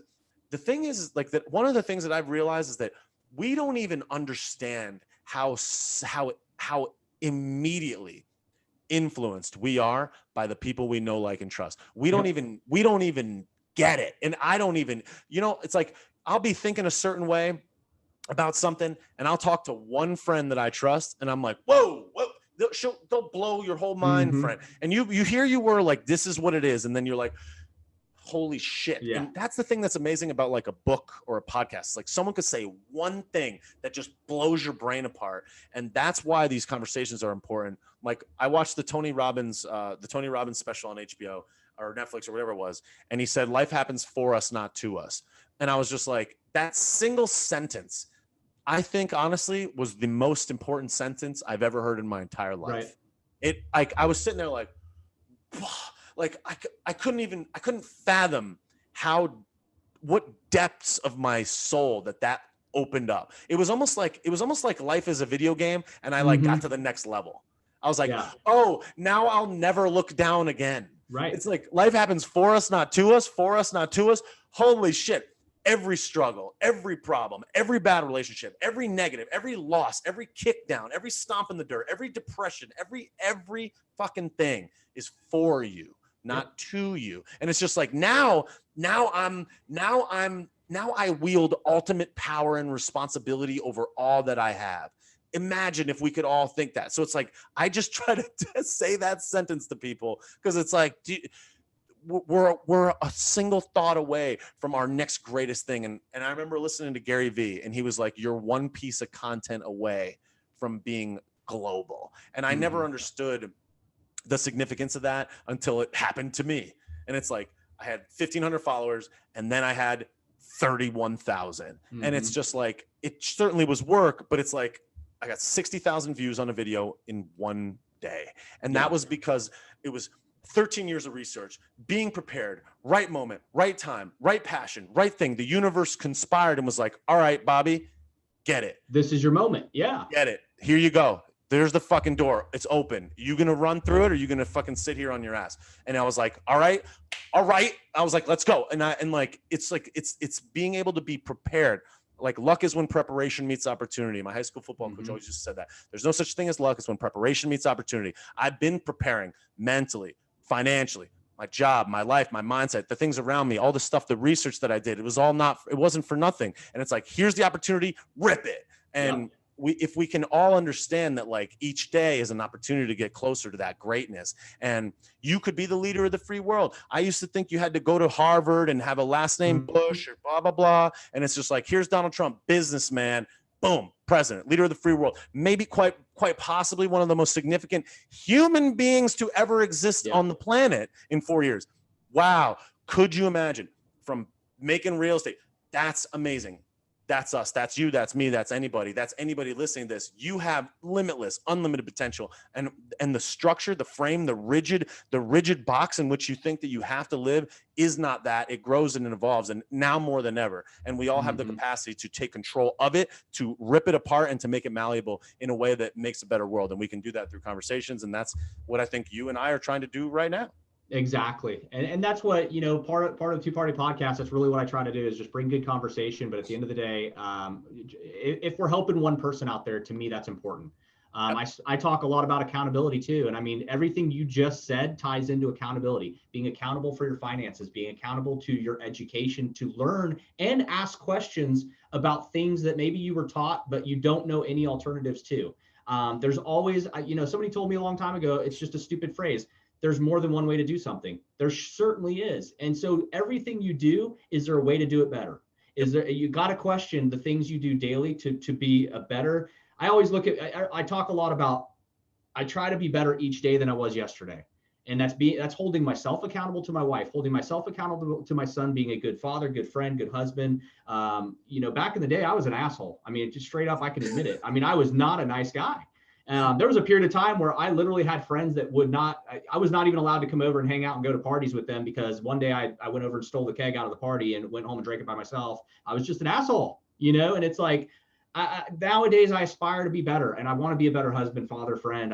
S2: the thing is like that. One of the things that I've realized is that we don't even understand how immediately influenced we are by the people we know, like, and trust. We don't even get it. And I don't even, it's like, I'll be thinking a certain way about something and I'll talk to one friend that I trust and I'm like, whoa, they'll blow your whole mind, friend. And you were like, this is what it is. And then you're like, holy shit. Yeah. And that's the thing that's amazing about like a book or a podcast. Like someone could say one thing that just blows your brain apart. And that's why these conversations are important. Like I watched the Tony Robbins special on HBO or Netflix or whatever it was. And he said, life happens for us, not to us. And I was just like, that single sentence, I think honestly was the most important sentence I've ever heard in my entire life. Right. I was sitting there like, I couldn't fathom what depths of my soul that opened up. It was almost like life is a video game and I got to the next level. I was like,
S1: Yeah.
S2: oh, now I'll never look down again.
S1: Right.
S2: It's like life happens for us, not to us, for us, not to us. Holy shit. Every struggle, every problem, every bad relationship, every negative, every loss, every kick down, every stomp in the dirt, every depression, every fucking thing is for you, not to you. And it's just like now I wield ultimate power and responsibility over all that I have. Imagine if we could all think that. So it's like I just try to say that sentence to people because it's like, we're a single thought away from our next greatest thing. And I remember listening to Gary Vee, and he was like, you're one piece of content away from being global. And I never understood the significance of that until it happened to me. And it's like, I had 1,500 followers, and then I had 31,000. And it's just like, it certainly was work, but it's like, I got 60,000 views on a video in one day. And that was because it was 13 years of research, being prepared, right moment, right time, right passion, right thing. The universe conspired and was like, all right, Bobby, get it.
S1: This is your moment. Yeah.
S2: Get it. Here you go. There's the fucking door. It's open. You going to run through it, or you going to fucking sit here on your ass? And I was like, all right. I was like, let's go. And it's being able to be prepared. Like luck is when preparation meets opportunity. My high school football coach always just said that. There's no such thing as luck. It's when preparation meets opportunity. I've been preparing mentally, financially, my job, my life, my mindset, the things around me, all the stuff, the research that I did, it wasn't for nothing. And it's like, here's the opportunity, rip it. And if we can all understand that, like, each day is an opportunity to get closer to that greatness, and you could be the leader of the free world. I used to think you had to go to Harvard and have a last name Bush or blah, blah, blah. And it's just like, here's Donald Trump, businessman, boom, president, leader of the free world, maybe quite possibly one of the most significant human beings to ever exist on the planet in 4 years. Wow. Could you imagine? From making real estate? That's amazing. That's us. That's you. That's me. That's anybody. That's anybody listening to this. You have limitless, unlimited potential. And the structure, the frame, the rigid box in which you think that you have to live is not that. It grows and it evolves, and now more than ever. And we all have the capacity to take control of it, to rip it apart, and to make it malleable in a way that makes a better world. And we can do that through conversations. And that's what I think you and I are trying to do right now.
S1: Exactly. And that's what, part of the Two Party Podcast, that's really what I try to do, is just bring good conversation. But at the end of the day, if we're helping one person out there, to me, that's important. I talk a lot about accountability too. And I mean, everything you just said ties into accountability, being accountable for your finances, being accountable to your education, to learn and ask questions about things that maybe you were taught, but you don't know any alternatives to. There's always, somebody told me a long time ago, it's just a stupid phrase. There's more than one way to do something. There certainly is. And so everything you do, is there a way to do it better? You got to question the things you do daily to be a better. I always I talk a lot about, I try to be better each day than I was yesterday. And that's holding myself accountable to my wife, holding myself accountable to my son, being a good father, good friend, good husband. Back in the day, I was an asshole. I mean, just straight up, I can admit it. I mean, I was not a nice guy. There was a period of time where I literally had friends that I was not even allowed to come over and hang out and go to parties with them, because one day I went over and stole the keg out of the party and went home and drank it by myself. I was just an asshole, and it's like, nowadays I aspire to be better, and I want to be a better husband, father, friend.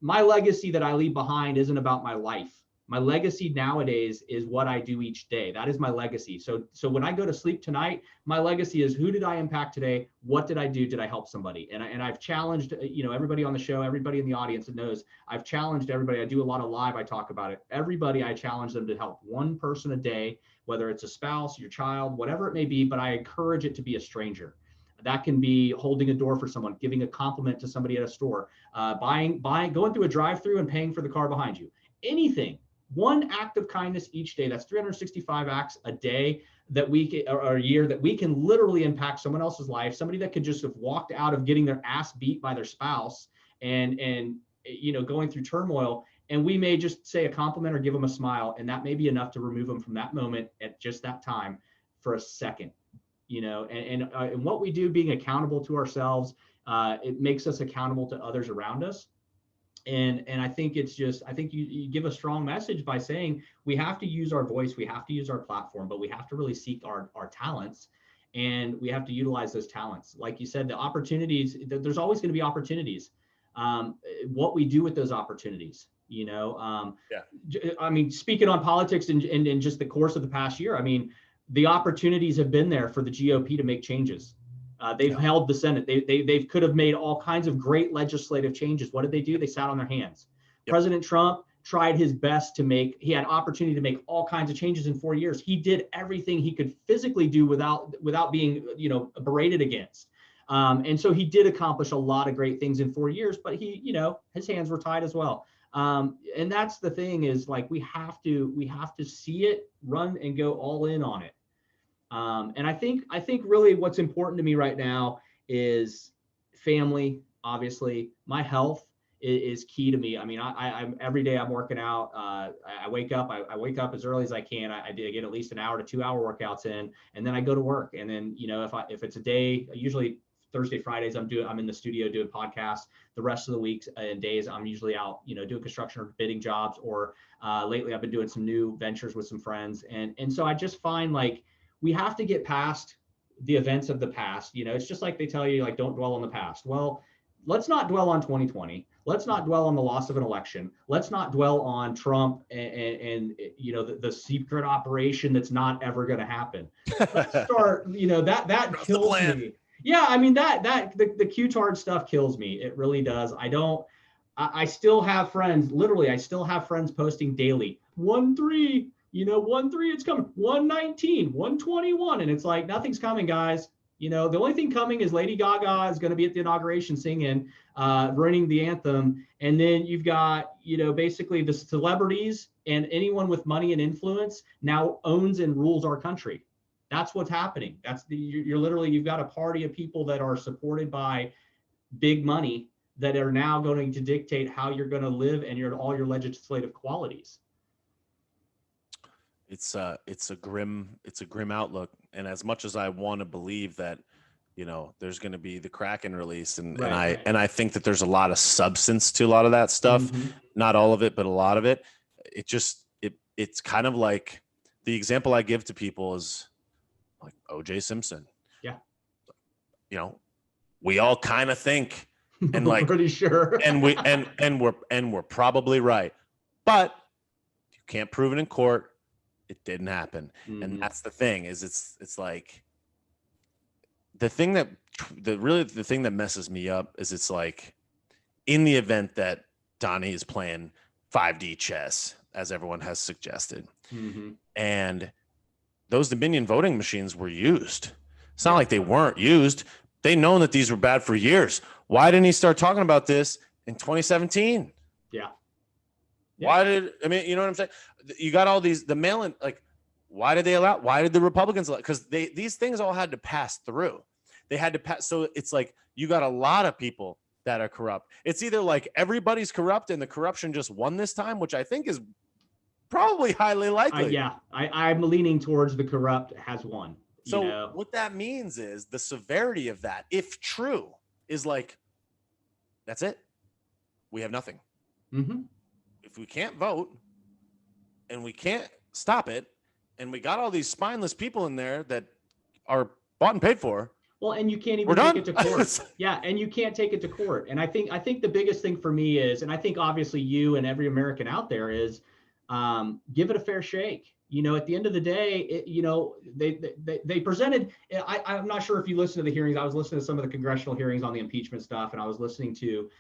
S1: My legacy that I leave behind isn't about my life. My legacy nowadays is what I do each day. That is my legacy. So when I go to sleep tonight, my legacy is, who did I impact today? What did I do? Did I help somebody? And I've challenged, everybody on the show, everybody in the audience that knows, I've challenged everybody. I do a lot of live. I talk about it. Everybody, I challenge them to help one person a day, whether it's a spouse, your child, whatever it may be, but I encourage it to be a stranger. That can be holding a door for someone, giving a compliment to somebody at a store, going through a drive-through and paying for the car behind you. Anything. One act of kindness each day. That's 365 acts a day or a year that we can literally impact someone else's life. Somebody that could just have walked out of getting their ass beat by their spouse and going through turmoil, and we may just say a compliment or give them a smile, and that may be enough to remove them from that moment at just that time for a second. And what we do, being accountable to ourselves, it makes us accountable to others around us. And I think you give a strong message by saying we have to use our voice, we have to use our platform, but we have to really seek our talents, and we have to utilize those talents. Like you said, the opportunities, there's always going to be opportunities. what we do with those opportunities.
S2: Yeah.
S1: I mean, speaking on politics and just the course of the past year, I mean, the opportunities have been there for the GOP to make changes. They've held the Senate. They could have made all kinds of great legislative changes. What did they do? They sat on their hands. Yep. President Trump tried his best he had opportunity to make all kinds of changes in 4 years. He did everything he could physically do without being, berated against. And so he did accomplish a lot of great things in 4 years, but his hands were tied as well. And that's the thing is, like, we have to see it, run and go all in on it. And I think really what's important to me right now is family. Obviously, my health is key to me. I mean, I'm every day I'm working out. I wake up as early as I can. I get at least an hour to 2 hour workouts in, and then I go to work. And then, if it's a day, usually Thursday, Fridays, I'm in the studio doing podcasts. The rest of the weeks and days, I'm usually out, doing construction or bidding jobs, or lately I've been doing some new ventures with some friends. And so I just find, like, we have to get past the events of the past. It's just like they tell you, like, don't dwell on the past. Well, let's not dwell on 2020. Let's not dwell on the loss of an election. Let's not dwell on Trump and the secret operation that's not ever going to happen. Let's start, that kills me. Yeah, I mean, the Q-tard stuff kills me. It really does. I still have friends, literally, I still have friends posting daily, 1-3, 1-3, it's coming, 119, 121. And it's like, nothing's coming, guys. The only thing coming is Lady Gaga is going to be at the inauguration singing, running the anthem. And then you've got, basically the celebrities and anyone with money and influence now owns and rules our country. That's what's happening. You've got a party of people that are supported by big money that are now going to dictate how you're going to live and all your legislative qualities.
S2: It's a grim outlook. And as much as I want to believe that, there's going to be the Kraken release, and I think that there's a lot of substance to a lot of that stuff, mm-hmm. Not all of it, but a lot of it. It's kind of like the example I give to people is like O.J. Simpson.
S1: Yeah.
S2: We all kind of think, and like
S1: pretty sure,
S2: and we're probably right, but you can't prove it in court. It didn't happen. Mm-hmm. And that's the thing, is it's like the thing that messes me up is, it's like, in the event that Donnie is playing 5D chess, as everyone has suggested, mm-hmm. and those Dominion voting machines were used. It's not like they weren't used. They known that these were bad for years. Why didn't he start talking about this in 2017?
S1: Yeah.
S2: Why did you know what I'm saying? You got all these, the mail-in, like, why did the Republicans allow? Because these things all had to pass through. They had to pass. So it's like, you got a lot of people that are corrupt. It's either like everybody's corrupt and the corruption just won this time, which I think is probably highly likely.
S1: I'm leaning towards the corrupt has won.
S2: So what that means is the severity of that, if true, is like, that's it. We have nothing.
S1: Mm-hmm.
S2: If we can't vote and we can't stop it, and we got all these spineless people in there that are bought and paid for.
S1: Well, and you can't even take it to court. Yeah, and you can't take it to court. And I think the biggest thing for me is, and I think obviously you and every American out there is, give it a fair shake. At the end of the day, they presented. I'm not sure if you listened to the hearings. I was listening to some of the congressional hearings on the impeachment stuff, and I was listening to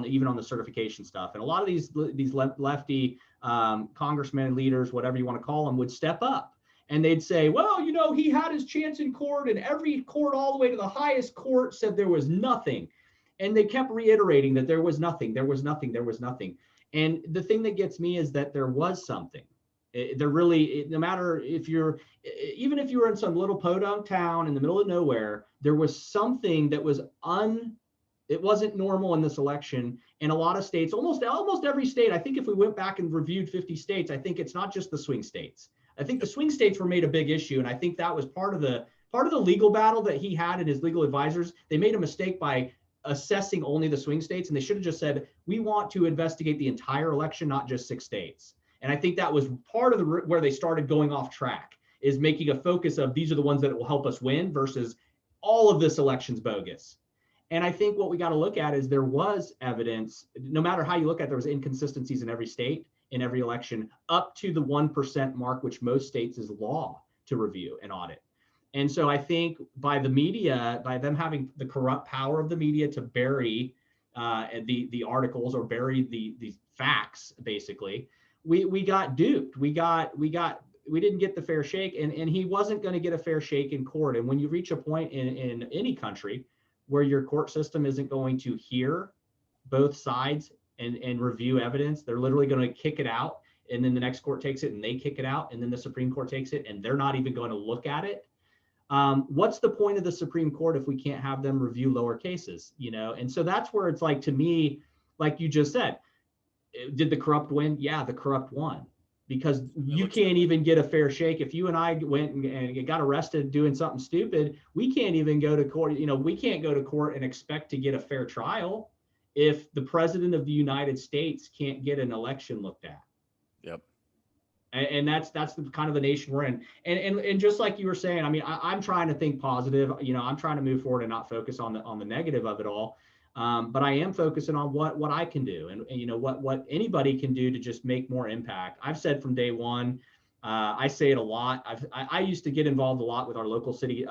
S1: even on the certification stuff. And a lot of these lefty congressmen, leaders, whatever you want to call them, would step up and they'd say, well, he had his chance in court, and every court all the way to the highest court said there was nothing. And they kept reiterating that there was nothing, there was nothing, there was nothing. And the thing that gets me is that there was something. No matter even if you were in some little podunk town in the middle of nowhere, there was something that was it wasn't normal in this election. And a lot of states, almost every state, I think if we went back and reviewed 50 states, I think it's not just the swing states. I think the swing states were made a big issue. And I think that was part of the legal battle that he had and his legal advisors. They made a mistake by assessing only the swing states. And they should have just said, we want to investigate the entire election, not just 6 states. And I think that was part of where they started going off track, is making a focus of these are the ones that will help us win versus all of this election's bogus. And I think what we got to look at is there was evidence, no matter how you look at it, there was inconsistencies in every state, in every election, up to the 1% mark, which most states is law to review and audit. And so I think by the media, by them having the corrupt power of the media to bury the articles or bury the facts, basically, we got duped. We didn't get the fair shake, and he wasn't going to get a fair shake in court. And when you reach a point in any country where your court system isn't going to hear both sides and review evidence, they're literally going to kick it out. And then the next court takes it and they kick it out. And then the Supreme Court takes it and they're not even going to look at it. What's the point of the Supreme Court if we can't have them review lower cases, you know? And so that's where it's like, to me, like you just said, did the corrupt win? Yeah, the corrupt won, because you can't even get a fair shake. If you and I went and got arrested doing something stupid, we can't even go to court. You know, we can't go to court and expect to get a fair trial if the president of the United States can't get an election looked at.
S2: Yep.
S1: And that's the kind of the nation we're in. And just like you were saying, I mean, I'm trying to think positive. You know, I'm trying to move forward and not focus on the negative of it all. But I am focusing on what I can do, and you know what anybody can do to just make more impact. I've said from day one, I say it a lot. I used to get involved a lot with our local city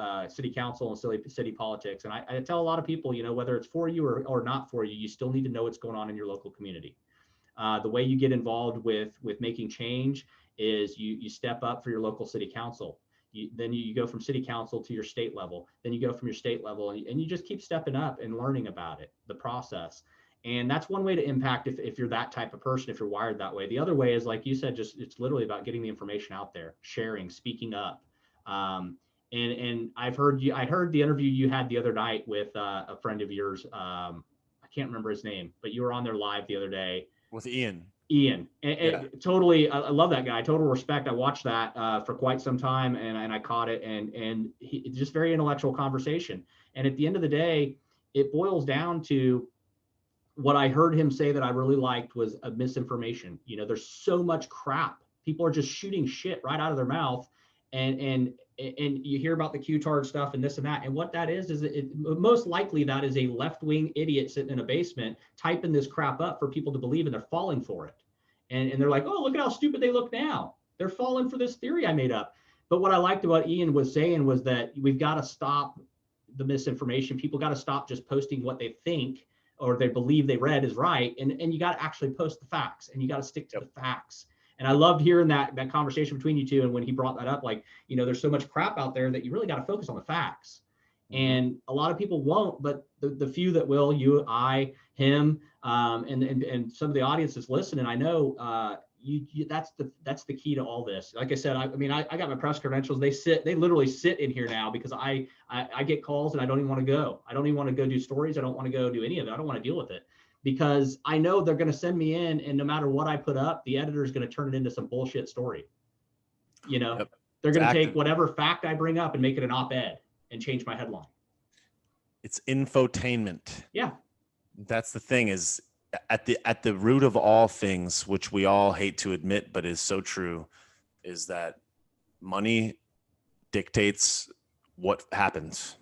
S1: council and city politics, and I tell a lot of people, you know, whether it's for you or not for you, you still need to know what's going on in your local community. The way you get involved with making change is you step up for your local city council. Then you go from city council to your state level. Then you go from your state level and you just keep stepping up and learning about it, the process. And that's one way to impact if you're that type of person, if you're wired that way. The other way is, like you said, just it's literally about getting the information out there, sharing, speaking up. And I heard the interview you had the other night with a friend of yours. I can't remember his name, but you were on there live the other day.
S2: With Ian.
S1: Totally. I love that guy. Total respect. I watched that for quite some time, and I caught it, and just very intellectual conversation. And at the end of the day, it boils down to what I heard him say that I really liked was a misinformation. You know, there's so much crap. People are just shooting shit right out of their mouth, and you hear about the Q-tard stuff and this and that. And what that is most likely that is a left-wing idiot sitting in a basement typing this crap up for people to believe, and they're falling for it. And they're like, oh, look at how stupid they look now. They're falling for this theory I made up. But what I liked about Ian was saying was that we've got to stop the misinformation. People got to stop just posting what they think or they believe they read is right. And you got to actually post the facts, and you got to stick to the facts. And I loved hearing that conversation between you two. And when he brought that up, like, you know, there's so much crap out there that you really got to focus on the facts. And a lot of people won't, but the few that will, you, I, him, and some of the audience that's listening, I know that's the key to all this. Like I said, I mean, I got my press credentials. They literally sit in here now because I get calls and I don't even want to go. I don't even want to go do stories. I don't want to go do any of it. I don't want to deal with it, because I know they're going to send me in, and no matter what I put up, the editor is going to turn it into some bullshit story. You know, They're going to take whatever fact I bring up and make it an op-ed and change my headline.
S2: It's infotainment.
S1: Yeah.
S2: That's the thing, is at the root of all things, which we all hate to admit, but is so true, is that money dictates what happens.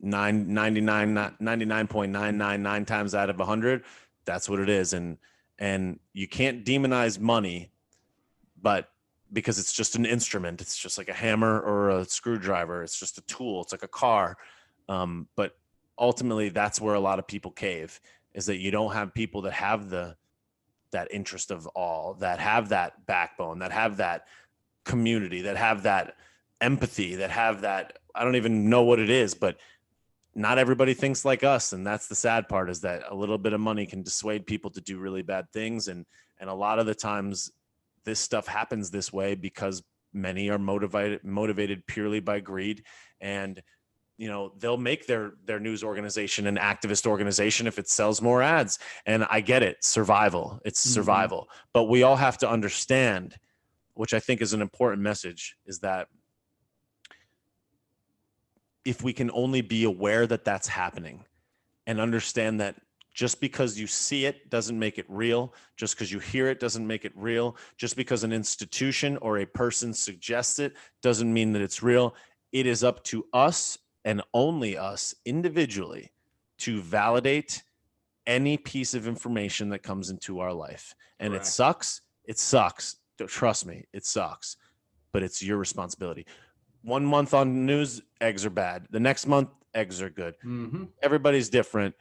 S2: 99.999 times out of 100, that's what it is. And you can't demonize money, but because it's just an instrument, it's just like a hammer or a screwdriver. It's just a tool. It's like a car. But ultimately that's where a lot of people cave, is that you don't have people that have that interest of all, that have that backbone, that have that community, that have that empathy, that have that, I don't even know what it is, but not everybody thinks like us. And that's the sad part, is that a little bit of money can dissuade people to do really bad things. And a lot of the times this stuff happens this way because many are motivated purely by greed. And, you know, they'll make their news organization an activist organization if it sells more ads. And I get it. Survival. It's survival. But we all have to understand, which I think is an important message, is that if we can only be aware that that's happening and understand that just because you see it doesn't make it real, just because you hear it doesn't make it real, just because an institution or a person suggests it doesn't mean that it's real. It is up to us, and only us individually, to validate any piece of information that comes into our life. And
S1: Correct.
S2: it sucks. It sucks. Trust me, it sucks. But it's your responsibility. 1 month on news, eggs are bad. The next month, eggs are good.
S1: Mm-hmm.
S2: Everybody's different.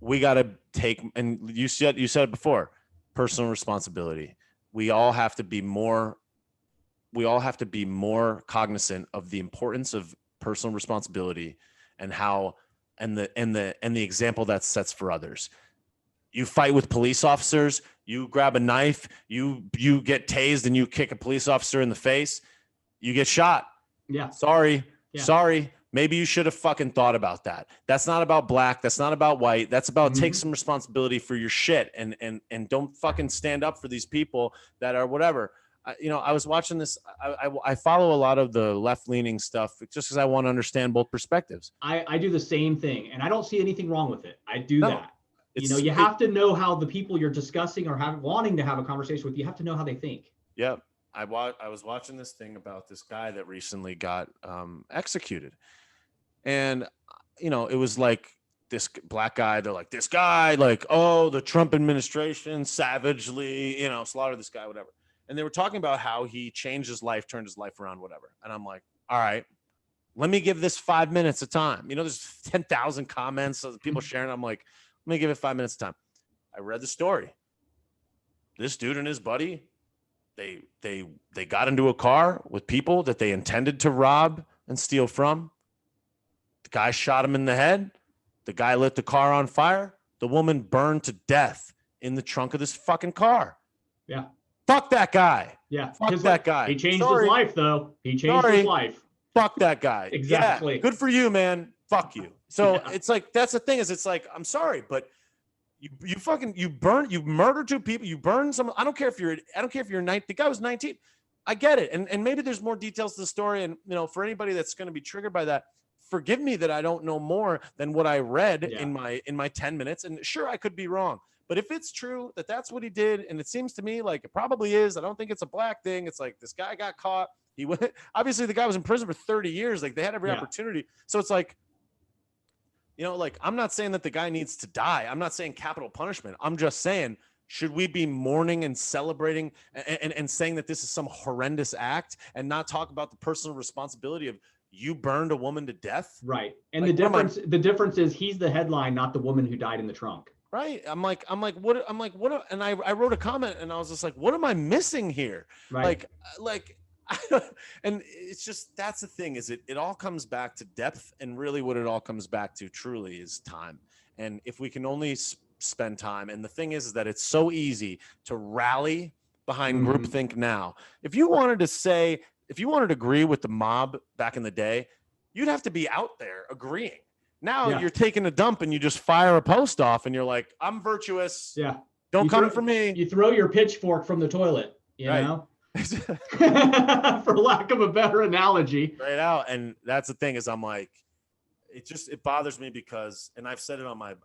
S2: We got to take, and you said it before, personal responsibility. We all have to be more cognizant of the importance of personal responsibility and how and the example that sets for others. You fight with police officers, you grab a knife, you get tased and you kick a police officer in the face, you get shot.
S1: Yeah.
S2: Sorry. Maybe you should have fucking thought about that. That's not about black. That's not about white. That's about take some responsibility for your shit and don't fucking stand up for these people that are whatever. I was watching this. I follow a lot of the left-leaning stuff just because I want to understand both perspectives.
S1: I do the same thing, and I don't see anything wrong with it. I do that. You have to know how the people you're discussing or wanting to have a conversation with, you have to know how they think.
S2: Yep. I was watching this thing about this guy that recently got executed. And, it was like this black guy. They're like, this guy, like, oh, the Trump administration savagely, slaughtered this guy, whatever. And they were talking about how he changed his life, turned his life around, whatever. And I'm like, all right, let me give this 5 minutes of time. There's 10,000 comments of people sharing. I'm like, let me give it 5 minutes of time. I read the story. This dude and his buddy, they got into a car with people that they intended to rob and steal from. The guy shot him in the head. The guy lit the car on fire. The woman burned to death in the trunk of this fucking car.
S1: Yeah.
S2: Fuck that guy.
S1: Yeah.
S2: Fuck that guy.
S1: He changed his life, though. He changed his life.
S2: Fuck that guy.
S1: Exactly.
S2: Yeah, good for you, man. Fuck you. So it's like, that's the thing is, it's like, I'm sorry, but you murdered two people. You burned some. I don't care if you're 19. The guy was 19. I get it. And maybe there's more details to the story. And, for anybody that's going to be triggered by that, forgive me that I don't know more than what I read in my 10 minutes. And sure, I could be wrong. But if it's true that that's what he did, and it seems to me like it probably is, I don't think it's a black thing. It's like this guy got caught. He went. Obviously, the guy was in prison for 30 years. Like they had every opportunity. So it's like, like I'm not saying that the guy needs to die. I'm not saying capital punishment. I'm just saying, should we be mourning and celebrating and saying that this is some horrendous act and not talk about the personal responsibility of you burned a woman to death?
S1: Right. And like, the difference is he's the headline, not the woman who died in the trunk.
S2: Right. I'm like, what? And I wrote a comment and I was just like, what am I missing here?
S1: Right.
S2: Like, and it's just, that's the thing is it all comes back to depth, and really what it all comes back to truly is time. And if we can only spend time, and the thing is that it's so easy to rally behind groupthink now. If you wanted to agree with the mob back in the day, you'd have to be out there agreeing. Now you're taking a dump and you just fire a post off and you're like, I'm virtuous.
S1: Yeah.
S2: Don't come for me.
S1: You throw your pitchfork from the toilet, you know? For lack of a better analogy.
S2: Right out. And that's the thing is I'm like, it bothers me because, and I've said it on my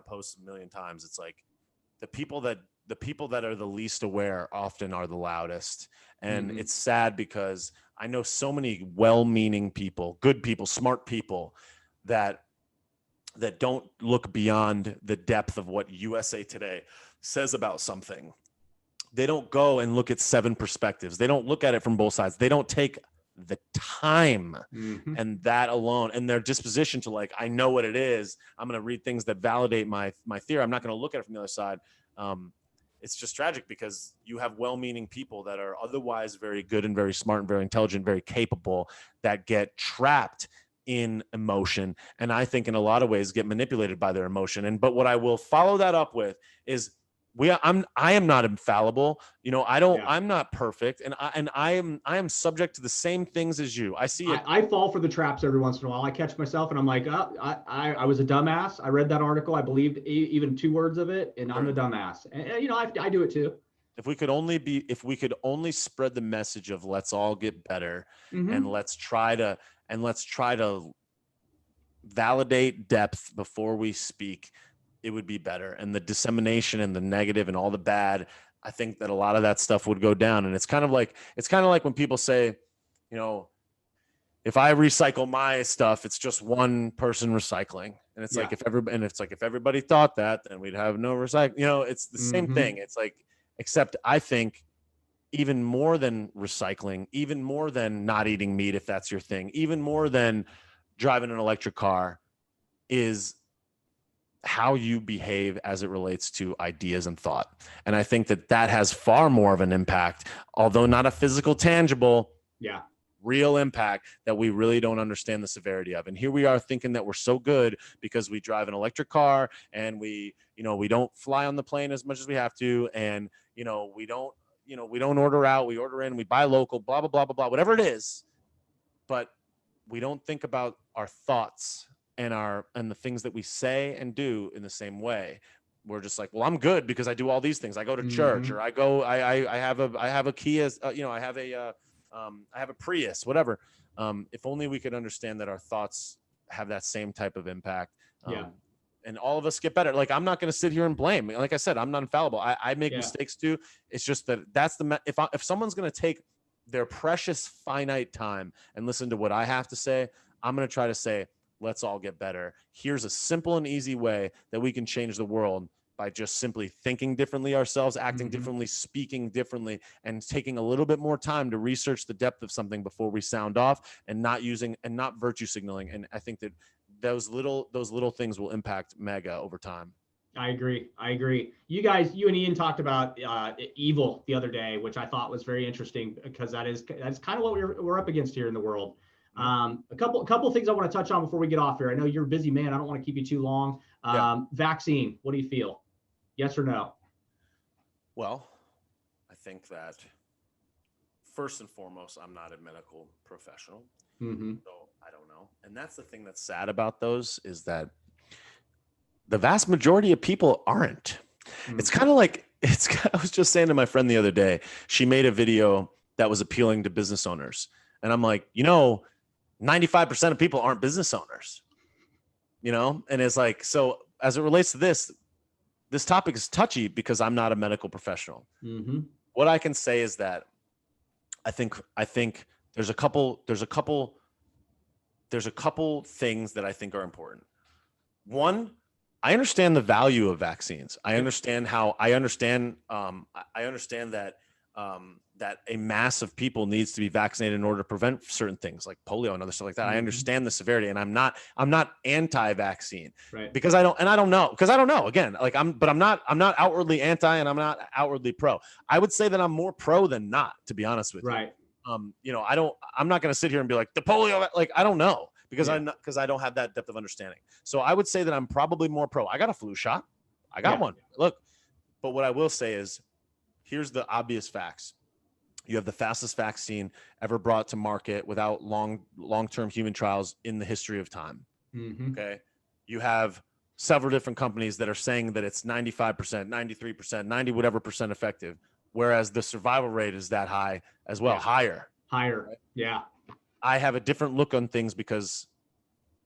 S2: posts a million times. It's like the people that are the least aware often are the loudest. And it's sad because I know so many well-meaning people, good people, smart people that don't look beyond the depth of what USA Today says about something. They don't go and look at 7 perspectives. They don't look at it from both sides. They don't take the time and that alone and their disposition to like, I know what it is. I'm going to read things that validate my theory. I'm not going to look at it from the other side. It's just tragic because you have well-meaning people that are otherwise very good and very smart and very intelligent, very capable, that get trapped in emotion. And I think in a lot of ways get manipulated by their emotion. But what I will follow that up with is I am not infallible. I'm not perfect. And I am subject to the same things as you. I see it.
S1: I fall for the traps every once in a while. I catch myself and I'm like, I was a dumbass. I read that article. I believed even 2 words of it and I'm a dumbass. And I do it too.
S2: If we could only spread the message of let's all get better and let's try to validate depth before we speak, it would be better. And the dissemination and the negative and all the bad, I think that a lot of that stuff would go down. And it's kind of like when people say, if I recycle my stuff, it's just one person recycling. And it's like, if everybody thought that, then we'd have no recycle. You know, it's the same thing. It's like, except I think even more than recycling, even more than not eating meat, if that's your thing, even more than driving an electric car, is how you behave as it relates to ideas and thought. And I think that that has far more of an impact, although not a physical, tangible, real impact that we really don't understand the severity of. And here we are thinking that we're so good because we drive an electric car and we don't fly on the plane as much as we have to. And, we don't order out, we order in, we buy local, blah, blah, blah, blah, blah, whatever it is. But we don't think about our thoughts and the things that we say and do in the same way. We're just like, well, I'm good because I do all these things. I go to church, or I have a Kia, I have a Prius, whatever. If only we could understand that our thoughts have that same type of impact. And all of us get better. Like, I'm not going to sit here and blame. Like I said, I'm not infallible. I make mistakes too. It's just that if someone's going to take their precious finite time and listen to what I have to say, I'm going to try to say, let's all get better. Here's a simple and easy way that we can change the world by just simply thinking differently ourselves, acting differently, speaking differently, and taking a little bit more time to research the depth of something before we sound off, and not virtue signaling. And I think that those little things will impact mega over time.
S1: I agree. You and Ian talked about evil the other day, which I thought was very interesting, because that's kind of what we're up against here in the world. A couple things I want to touch on before we get off here. I know you're a busy man. I don't want to keep you too long. Vaccine, what do you feel? Yes or no?
S2: Well, I think that first and foremost, I'm not a medical professional, so I don't know. And that's the thing that's sad about those, is that the vast majority of people aren't. It's kind of like, I was just saying to my friend the other day, she made a video that was appealing to business owners. And I'm like, 95% of people aren't business owners, and it's like, so as it relates to this topic is touchy because I'm not a medical professional. What I can say is that I think there's a couple things that I think are important. One, I understand the value of vaccines. I understand that a mass of people needs to be vaccinated in order to prevent certain things like polio and other stuff like that. I understand the severity, and I'm not anti-vaccine, right? Because I don't know. Again, like I'm not outwardly anti, and I'm not outwardly pro. I would say that I'm more pro than not, to be honest with you.
S1: Right.
S2: I'm not going to sit here and be like the polio, like I don't know, because I don't have that depth of understanding. So I would say that I'm probably more pro. I got a flu shot. I got one. Look, but what I will say is, here's the obvious facts. You have the fastest vaccine ever brought to market without long-term human trials in the history of time. Okay. You have several different companies that are saying that it's 95%, 93%, 90 whatever percent effective, whereas the survival rate is that high as well. Higher.
S1: Right? Yeah.
S2: I have a different look on things because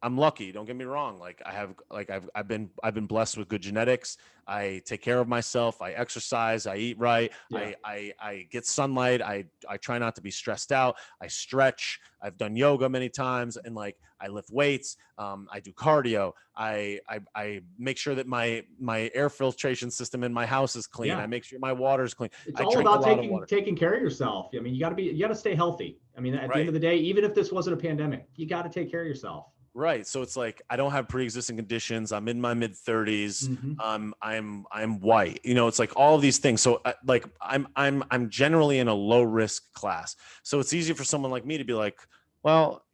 S2: I'm lucky. Don't get me wrong. I've been blessed with good genetics. I take care of myself. I exercise. I eat right. Yeah. I get sunlight. I try not to be stressed out. I stretch. I've done yoga many times, and I lift weights. I do cardio. I make sure that my air filtration system in my house is clean. I make sure my water is clean.
S1: It's all about taking care of yourself. I mean, you got to stay healthy. I mean, at the end of the day, even if this wasn't a pandemic, you got to take care of yourself.
S2: Right. So it's like, I don't have pre-existing conditions. I'm in my mid 30s. I'm white, it's like all of these things. So I'm generally in a low risk class. So it's easy for someone like me to be like, well,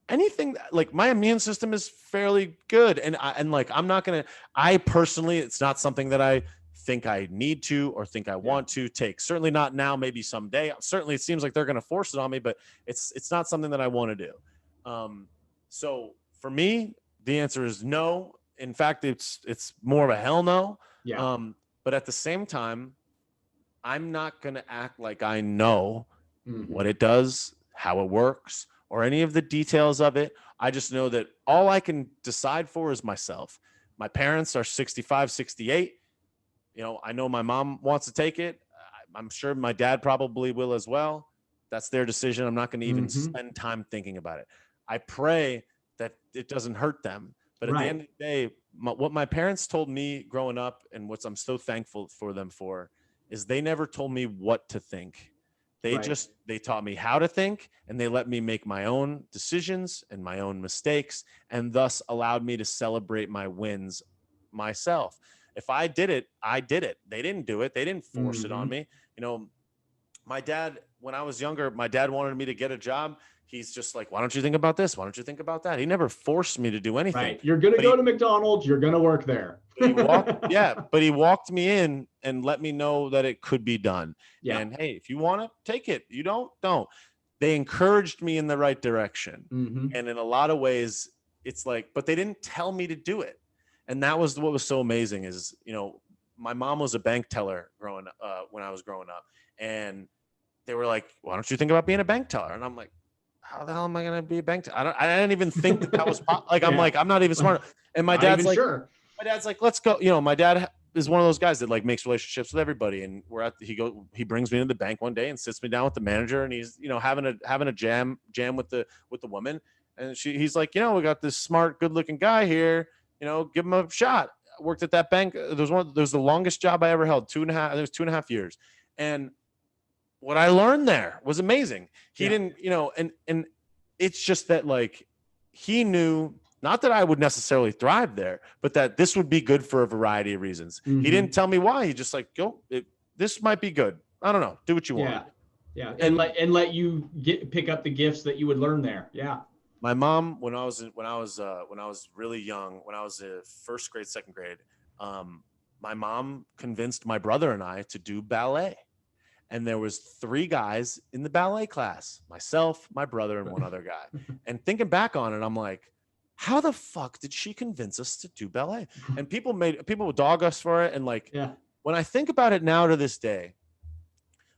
S2: anything, like my immune system is fairly good. And I'm not going to, I personally, it's not something that I think I need to, or think I want to take. Certainly not now, maybe someday. Certainly it seems like they're going to force it on me, but it's not something that I want to do. So for me, the answer is no. In fact, it's more of a hell no. Yeah. But at the same time, I'm not going to act like I know what it does, how it works, or any of the details of it. I just know that all I can decide for is myself. My parents are 65, 68. I know my mom wants to take it. I'm sure my dad probably will as well. That's their decision. I'm not going to even
S1: Mm-hmm.
S2: spend time thinking about it. I pray that it doesn't hurt them. But at the end of the day, what my parents told me growing up, and what I'm so thankful for them for, is they never told me what to think. They taught me how to think, and they let me make my own decisions and my own mistakes, and thus allowed me to celebrate my wins myself. If I did it, I did it. They didn't do it. They didn't force it on me. You know, my dad, when I was younger, my dad wanted me to get a job. He's just like, why don't you think about this? Why don't you think about that? He never forced me to do anything.
S1: Right. You're going to go to McDonald's. You're going to work there.
S2: But he walked me in and let me know that it could be done.
S1: Yeah.
S2: And hey, if you want it, take it. You don't. They encouraged me in the right direction.
S1: Mm-hmm.
S2: And in a lot of ways, it's like, but they didn't tell me to do it. And that was what was so amazing is, you know, my mom was a bank teller when I was growing up. And they were like, why don't you think about being a bank teller? And I'm like, how the hell am I going to be a bank teller? I didn't even think that was like, I'm like, I'm not even smart. And my dad's like, my dad's like, let's go. You know, my dad is one of those guys that like makes relationships with everybody. And he brings me to the bank one day and sits me down with the manager, and he's, you know, having a jam with the woman. And he's like, you know, we got this smart, good looking guy here, you know, give him a shot. I worked at that bank. There was the longest job I ever held, 2.5 years. And what I learned there was amazing. He didn't, you know, and it's just that like he knew not that I would necessarily thrive there, but that this would be good for a variety of reasons. Mm-hmm. He didn't tell me why. He just like, this might be good. I don't know. Do what you want.
S1: Yeah. And let you pick up the gifts that you would learn there. Yeah.
S2: My mom, when I was really young, when I was in first grade, second grade, my mom convinced my brother and I to do ballet. And there was 3 guys in the ballet class, myself, my brother, and one other guy. And thinking back on it, I'm like, how the fuck did she convince us to do ballet? And people would dog us for it. And like, when I think about it now to this day,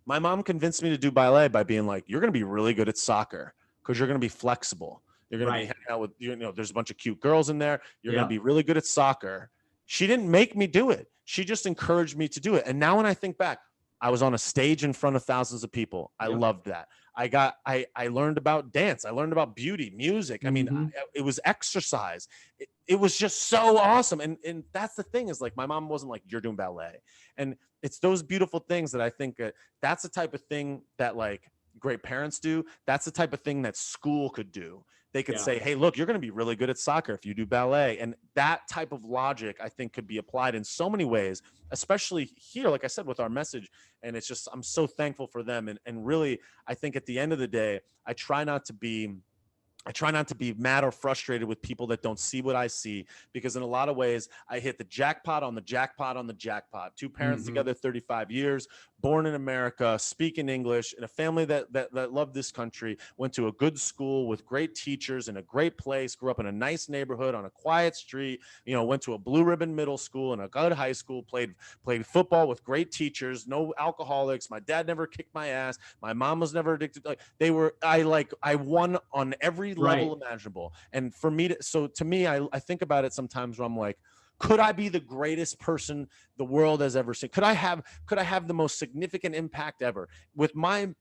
S2: my mom convinced me to do ballet by being like, you're going to be really good at soccer because you're going to be flexible. You're going to be hanging out with, you know, there's a bunch of cute girls in there. You're going to be really good at soccer. She didn't make me do it. She just encouraged me to do it. And now when I think back, I was on a stage in front of thousands of people. I loved that. I learned about dance. I learned about beauty, music. I mean, it was exercise. It was just so awesome. And that's the thing is like, my mom wasn't like, you're doing ballet. And it's those beautiful things that I think that's the type of thing that like great parents do. That's the type of thing that school could do. They could say, hey, look, you're going to be really good at soccer if you do ballet. And that type of logic, I think, could be applied in so many ways, especially here, like I said, with our message. And it's just, I'm so thankful for them. And really, I think at the end of the day, I try not to be mad or frustrated with people that don't see what I see, because in a lot of ways I hit the jackpot on the jackpot on the jackpot. 2 parents together, 35 years, born in America, speaking English, in a family that loved this country, went to a good school with great teachers in a great place, grew up in a nice neighborhood on a quiet street, you know, went to a blue ribbon middle school and a good high school, played football with great teachers, no alcoholics. My dad never kicked my ass. My mom was never addicted. Like I won on every level imaginable. And for me to me, I think about it sometimes where I'm like, could I be the greatest person the world has ever seen? Could I have the most significant impact ever with my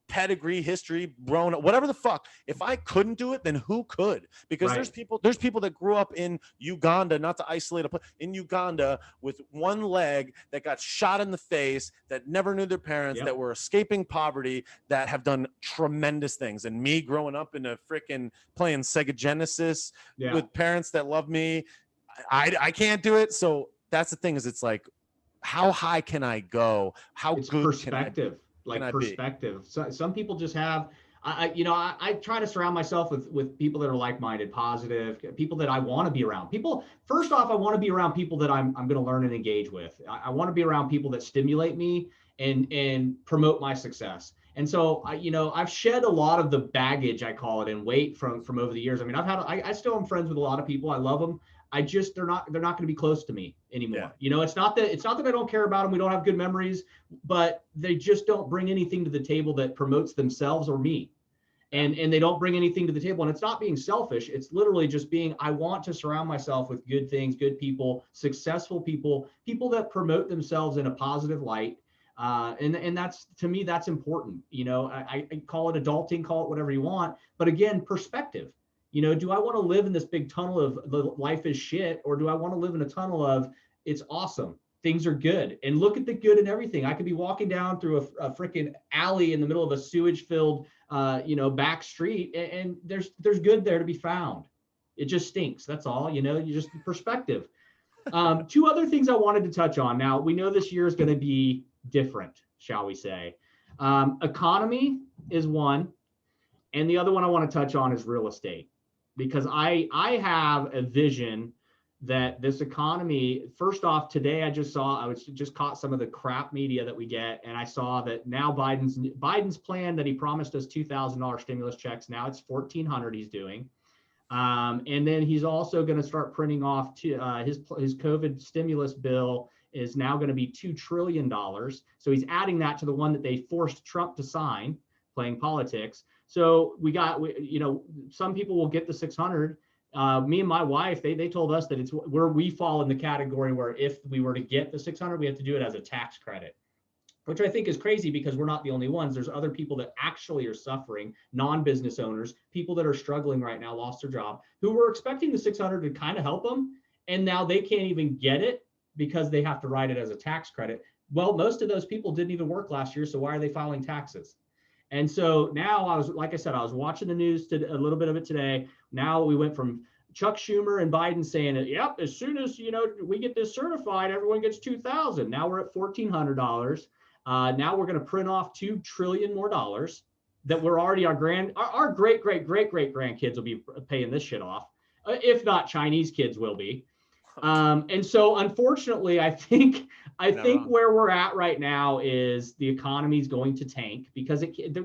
S2: pedigree, history, grown up, whatever the fuck? If I couldn't do it, then who could? Because there's people that grew up in Uganda, not to isolate in Uganda with one leg, that got shot in the face, that never knew their parents, that were escaping poverty, that have done tremendous things. And me growing up in a freaking playing Sega Genesis with parents that love me, I can't do it. So that's the thing, is it's like, how high can I go? How good
S1: perspective, perspective. So some people just have, I try to surround myself with people that are like-minded, positive, people that I want to be around. First off, I want to be around people that I'm going to learn and engage with. I want to be around people that stimulate me and promote my success. And so I've shed a lot of the baggage, I call it, and weight from over the years. I mean, I still am friends with a lot of people. I love them. They're not going to be close to me anymore. It's not that I don't care about them. We don't have good memories, but they just don't bring anything to the table that promotes themselves or me. And they don't bring anything to the table. And it's not being selfish. It's literally just I want to surround myself with good things, good people, successful people, people that promote themselves in a positive light. And that's, to me, that's important. I call it adulting, call it whatever you want. But again, perspective. Do I want to live in this big tunnel of the life is shit, or do I want to live in a tunnel of it's awesome, things are good, and look at the good in everything? I could be walking down through a freaking alley in the middle of a sewage filled, back street, and there's good there to be found. It just stinks. That's all. You just perspective. Two other things I wanted to touch on. Now, we know this year is going to be different, shall we say. Economy is one, and the other one I want to touch on is real estate, because I have a vision that this economy, first off, today I just caught some of the crap media that we get, and I saw that now Biden's plan that he promised us $2,000 stimulus checks, now it's $1,400 he's doing. And then he's also going to start printing off his COVID stimulus bill is now going to be $2 trillion. So he's adding that to the one that they forced Trump to sign, playing politics. So some people will get the 600. Me and my wife, they told us that it's where we fall in the category where if we were to get the 600, we have to do it as a tax credit, which I think is crazy because we're not the only ones. There's other people that actually are suffering, non-business owners, people that are struggling right now, lost their job, who were expecting the 600 to kind of help them. And now they can't even get it because they have to write it as a tax credit. Well, most of those people didn't even work last year. So why are they filing taxes? And so now I was watching the news a little bit of it today. Now we went from Chuck Schumer and Biden saying, yep, as soon as, we get this certified, everyone gets $2,000. Now we're at $1,400. Now we're going to print off $2 trillion more dollars that we're already our great grandkids will be paying this shit off. If not, Chinese kids will be. And so unfortunately, I think where we're at right now is the economy is going to tank because if they're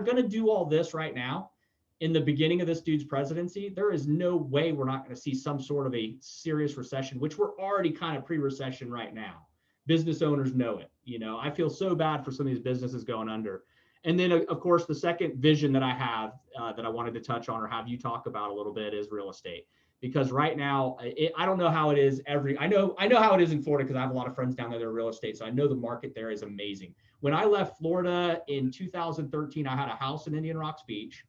S1: going to do all this right now in the beginning of this dude's presidency, there is no way we're not going to see some sort of a serious recession, which we're already kind of pre-recession right now. Business owners know it. I feel so bad for some of these businesses going under. And then, of course, the second vision that I have that I wanted to touch on or have you talk about a little bit is real estate. Because right now, I don't know how it is I know how it is in Florida because I have a lot of friends down there that are real estate. So I know the market there is amazing. When I left Florida in 2013, I had a house in Indian Rocks Beach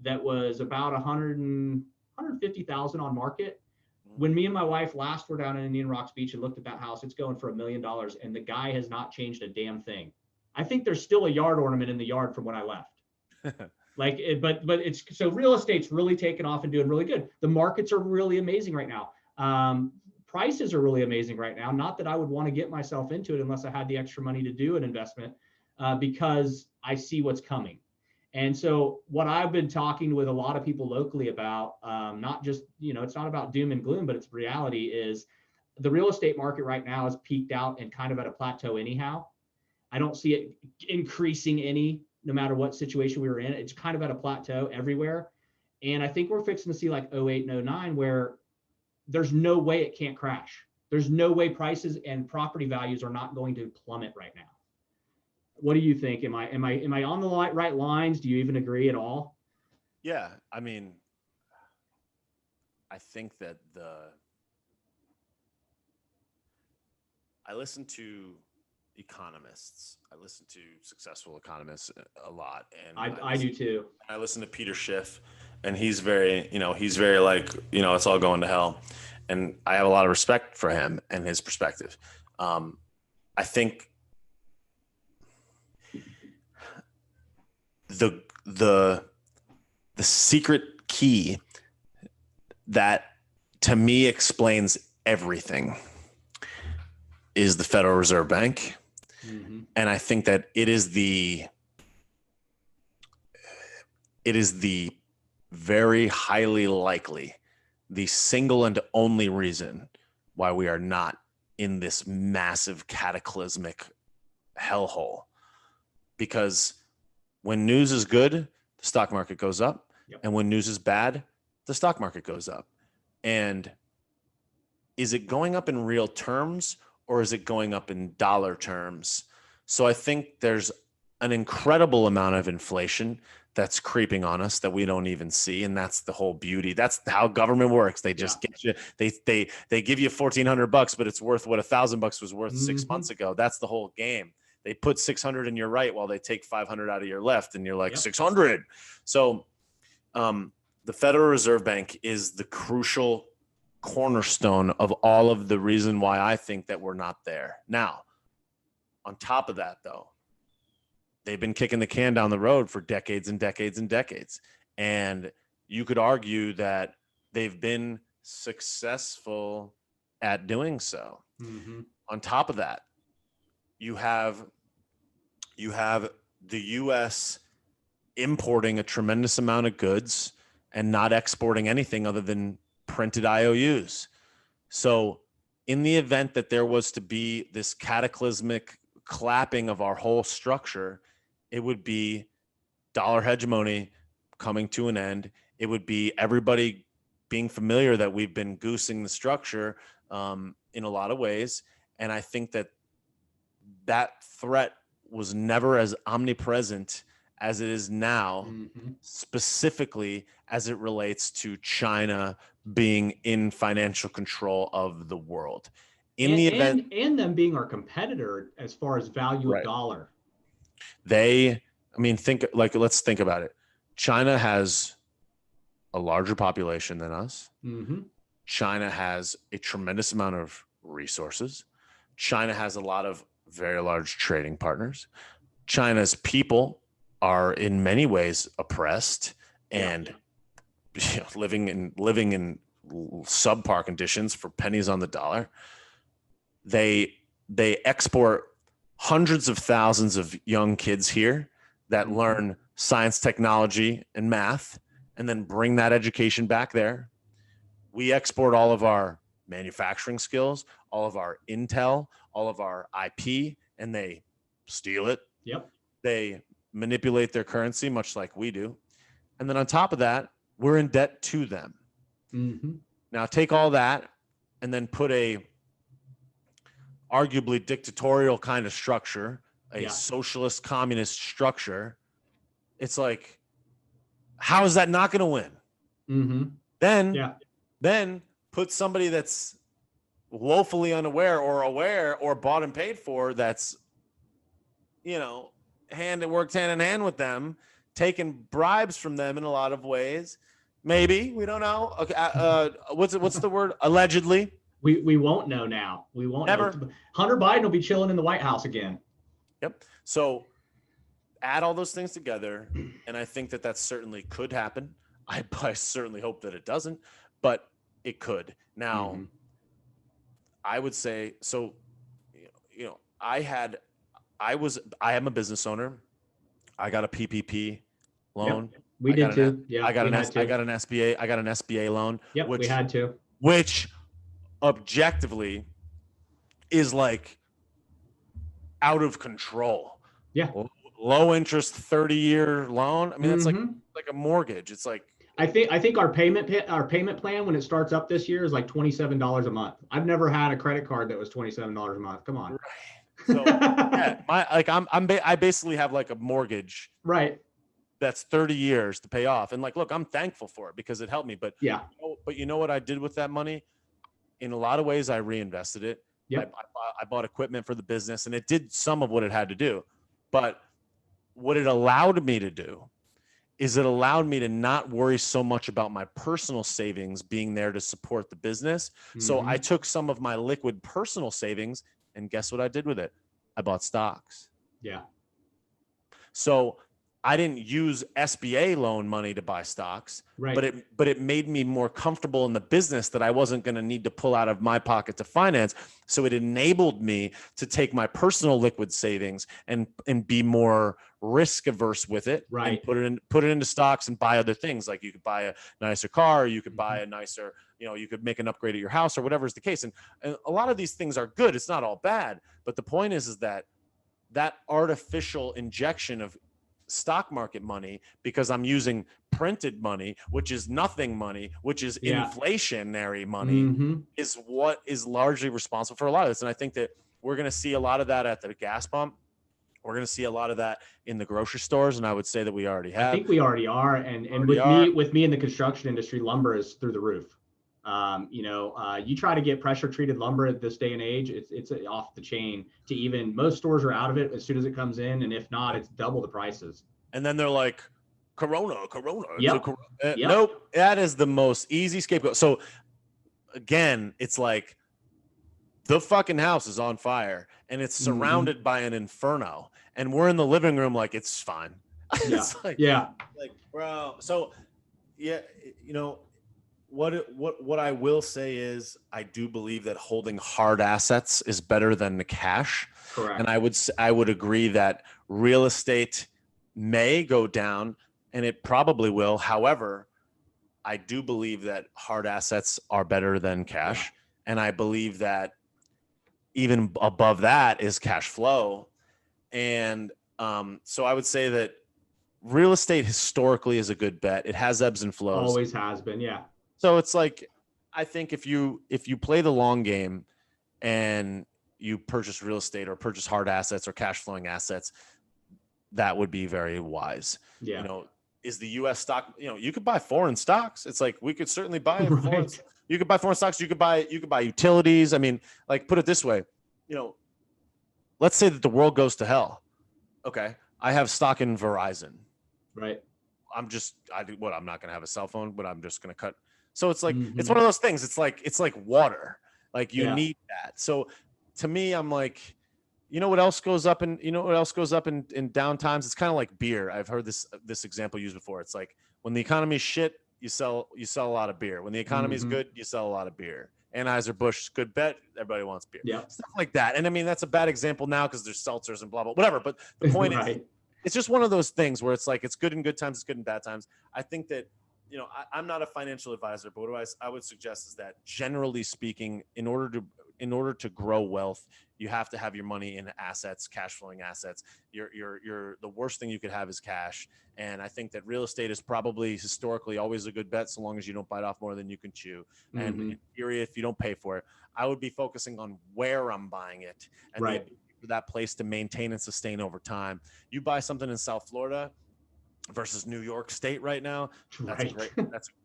S1: that was about 150,000 on market. When me and my wife last were down in Indian Rocks Beach and looked at that house, it's going for $1 million, and the guy has not changed a damn thing. I think there's still a yard ornament in the yard from when I left. But it's so real estate's really taken off and doing really good. The markets are really amazing right now. Prices are really amazing right now. Not that I would want to get myself into it unless I had the extra money to do an investment, because I see what's coming. And so what I've been talking with a lot of people locally about, not just, it's not about doom and gloom, but it's reality, is the real estate market right now is peaked out and kind of at a plateau anyhow. I don't see it increasing no matter what situation we were in. It's kind of at a plateau everywhere. And I think we're fixing to see like 08 and 09 where there's no way it can't crash. There's no way prices and property values are not going to plummet right now. What do you think? Am I on the right lines? Do you even agree at all?
S2: Yeah. I mean, I think that I listen to economists. I listen to successful economists a lot. And
S1: I do too.
S2: I listen to Peter Schiff, and he's very like, it's all going to hell. And I have a lot of respect for him and his perspective. I think the secret key that to me explains everything is the Federal Reserve Bank. Mm-hmm. And I think that it is the very highly likely, the single and only reason why we are not in this massive cataclysmic hellhole. Because when news is good, the stock market goes up. Yep. And when news is bad, the stock market goes up. And is it going up in real terms, or is it going up in dollar terms? So I think there's an incredible amount of inflation that's creeping on us that we don't even see. And that's the whole beauty. That's how government works. They just get you, they give you $1,400, but it's worth what $1,000 was worth 6 months ago. That's the whole game. They put 600 in your right while they take 500 out of your left, and you're like 600. So the Federal Reserve Bank is the crucial cornerstone of all of the reason why I think that we're not there. Now, on top of that, though, they've been kicking the can down the road for decades and decades and decades. And you could argue that they've been successful at doing so. On top of that, you have the U.S. importing a tremendous amount of goods and not exporting anything other than printed IOUs. So in the event that there was to be this cataclysmic clapping of our whole structure, it would be dollar hegemony coming to an end. It would be everybody being familiar that we've been goosing the structure in a lot of ways. And I think that that threat was never as omnipresent as it is now, specifically as it relates to China being in financial control of the world.
S1: And them being our competitor as far as value of dollar.
S2: Let's think about it. China has a larger population than us. China has a tremendous amount of resources. China has a lot of very large trading partners. China's people are in many ways oppressed and living in subpar conditions for pennies on the dollar. They export hundreds of thousands of young kids here that learn science, technology, and math, and then bring that education back there. We export all of our manufacturing skills, all of our intel, all of our IP, and they steal it. They manipulate their currency much like we do. And then on top of that, we're in debt to them. Now take all that and then put a arguably dictatorial kind of structure, a socialist communist structure. It's like, how is that not going to win? Then put somebody that's woefully unaware or aware or bought and paid for, that's, worked hand in hand with them, taking bribes from them in a lot of ways. Maybe, we don't know. Okay, what's the word? Allegedly.
S1: We won't know now. We won't
S2: Never
S1: know. Hunter Biden will be chilling in the White House again.
S2: So add all those things together, and I think that certainly could happen. I certainly hope that it doesn't, but it could. Now, I would say, so, I am a business owner. I got a PPP loan.
S1: We did too.
S2: I got an SBA. I got an SBA loan.
S1: We had to.
S2: Which objectively is like out of control. Low interest 30-year loan. I mean, that's like a mortgage. It's like,
S1: I think our payment plan when it starts up this year is like $27 a month. I've never had a credit card that was $27 a month. Come on.
S2: So I basically have like a mortgage. That's 30 years to pay off. And look, I'm thankful for it because it helped me. But but you know what I did with that money? In a lot of ways, I reinvested it. I bought equipment for the business, and it did some of what it had to do. But what it allowed me to do is it allowed me to not worry so much about my personal savings being there to support the business. So I took some of my liquid personal savings, and guess what I did with it? I bought stocks. So I didn't use SBA loan money to buy stocks, but it made me more comfortable in the business that I wasn't going to need to pull out of my pocket to finance. So it enabled me to take my personal liquid savings and be more risk averse with it, and put it into stocks and buy other things. Like you could buy a nicer car, or you could buy a nicer, you could make an upgrade at your house, or whatever is the case. And a lot of these things are good. It's not all bad, but the point is that artificial injection of stock market money, because I'm using printed money, which is nothing money, which is inflationary money, is what is largely responsible for a lot of this. And I think that we're going to see a lot of that at the gas pump. We're going to see a lot of that in the grocery stores, and I would say that we already have.
S1: I think we already are, and with me in the construction industry, lumber is through the roof. You try to get pressure treated lumber at this day and age, it's off the chain. To even most stores are out of it as soon as it comes in, and if not, it's double the prices.
S2: And then they're like, Corona.
S1: Yep.
S2: Nope, that is the most easy scapegoat. So again, it's like the fucking house is on fire and it's surrounded by an inferno, and we're in the living room like it's fine.
S1: Yeah.
S2: It's like, bro. So yeah, what I will say is I do believe that holding hard assets is better than the cash.
S1: Correct.
S2: And I would agree that real estate may go down, and it probably will. However, I do believe that hard assets are better than cash. Yeah. And I believe that even above that is cash flow. And so I would say that real estate historically is a good bet. It has ebbs and flows.
S1: Always has been. Yeah.
S2: So it's like, I think if you play the long game and you purchase real estate or purchase hard assets or cash flowing assets, that would be very wise.
S1: Yeah.
S2: Is the U.S. stock, you could buy foreign stocks. It's like, we could certainly buy
S1: right.
S2: You could buy foreign stocks. You could buy utilities. I mean, like, put it this way, let's say that the world goes to hell. Okay. I have stock in Verizon.
S1: Right.
S2: I'm not going to have a cell phone, but I'm just going to cut. So it's like, it's one of those things. It's like water. Like you need that. So to me, I'm like, what else goes up in down times? It's kind of like beer. I've heard this example used before. It's like, when the economy's shit, you sell a lot of beer. When the economy's good, you sell a lot of beer. Anheuser-Busch, good bet. Everybody wants beer.
S1: Yeah.
S2: Stuff like that. And I mean, that's a bad example now because there's seltzers and blah, blah, whatever. But the point
S1: right.
S2: is, it's just one of those things where it's like, it's good in good times, it's good in bad times. I think that, I'm not a financial advisor, but what I would suggest is that, generally speaking, in order to grow wealth, you have to have your money in assets, cash flowing assets. The worst thing you could have is cash. And I think that real estate is probably historically always a good bet, so long as you don't bite off more than you can chew. And in theory, if you don't pay for it, I would be focusing on where I'm buying it and the ability for that place to maintain and sustain over time. You buy something in South Florida versus New York State right now,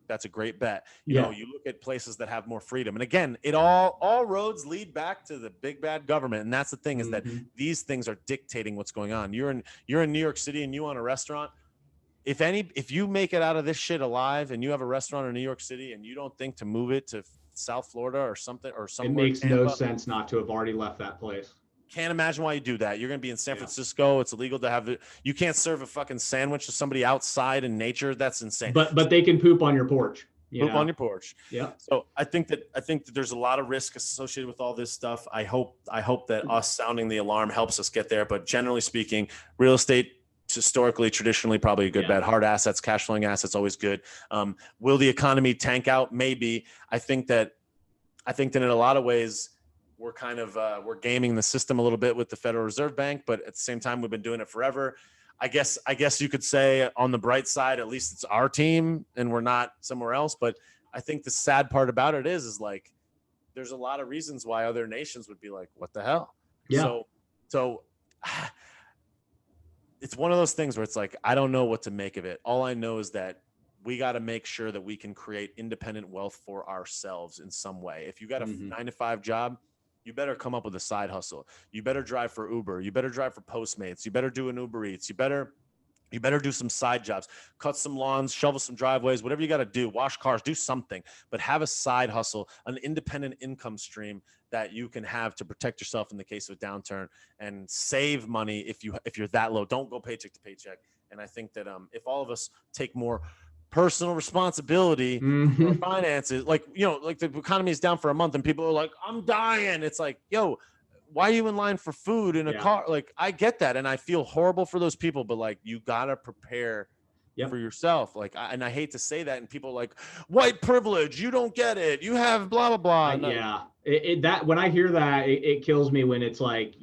S2: that's a great bet. You look at places that have more freedom, and again, all roads lead back to the big bad government. And that's the thing, is that these things are dictating what's going on. You're in New York City and you own a restaurant. If you make it out of this shit alive and you have a restaurant in New York City and you don't think to move it to South Florida or something, or somewhere,
S1: it makes no sense not to have already left that place.
S2: Can't imagine why you do that. You're going to be in San Francisco. It's illegal to have it. You can't serve a fucking sandwich to somebody outside in nature. That's insane.
S1: But they can poop on your porch.
S2: On your porch.
S1: Yeah.
S2: So I think that there's a lot of risk associated with all this stuff. I hope that us sounding the alarm helps us get there. But generally speaking, real estate, historically, traditionally, probably a good bet. Hard assets, cash flowing assets, always good. Will the economy tank out? Maybe. I think that in a lot of ways, we're kind of we're gaming the system a little bit with the Federal Reserve Bank, but at the same time, we've been doing it forever. I guess you could say, on the bright side, at least it's our team and we're not somewhere else. But I think the sad part about it is like, there's a lot of reasons why other nations would be like, what the hell?
S1: Yeah.
S2: So it's one of those things where it's like, I don't know what to make of it. All I know is that we got to make sure that we can create independent wealth for ourselves in some way. If you got a 9-to-5 job, you better come up with a side hustle. You better drive for Uber. You better drive for Postmates. You better do an Uber Eats. You better do some side jobs, cut some lawns, shovel some driveways, whatever you got to do, wash cars, do something, but have a side hustle, an independent income stream that you can have to protect yourself in the case of a downturn, and save money if you're that low. Don't go paycheck to paycheck. And I think that if all of us take more personal responsibility for finances, like the economy is down for a month and people are like, I'm dying. It's like, yo, why are you in line for food in a car? Like, I get that. And I feel horrible for those people, but like, you got to prepare for yourself. Like, and I hate to say that. And people are like, white privilege, you don't get it. You have blah, blah, blah.
S1: Yeah. That when I hear that, it kills me when it's like,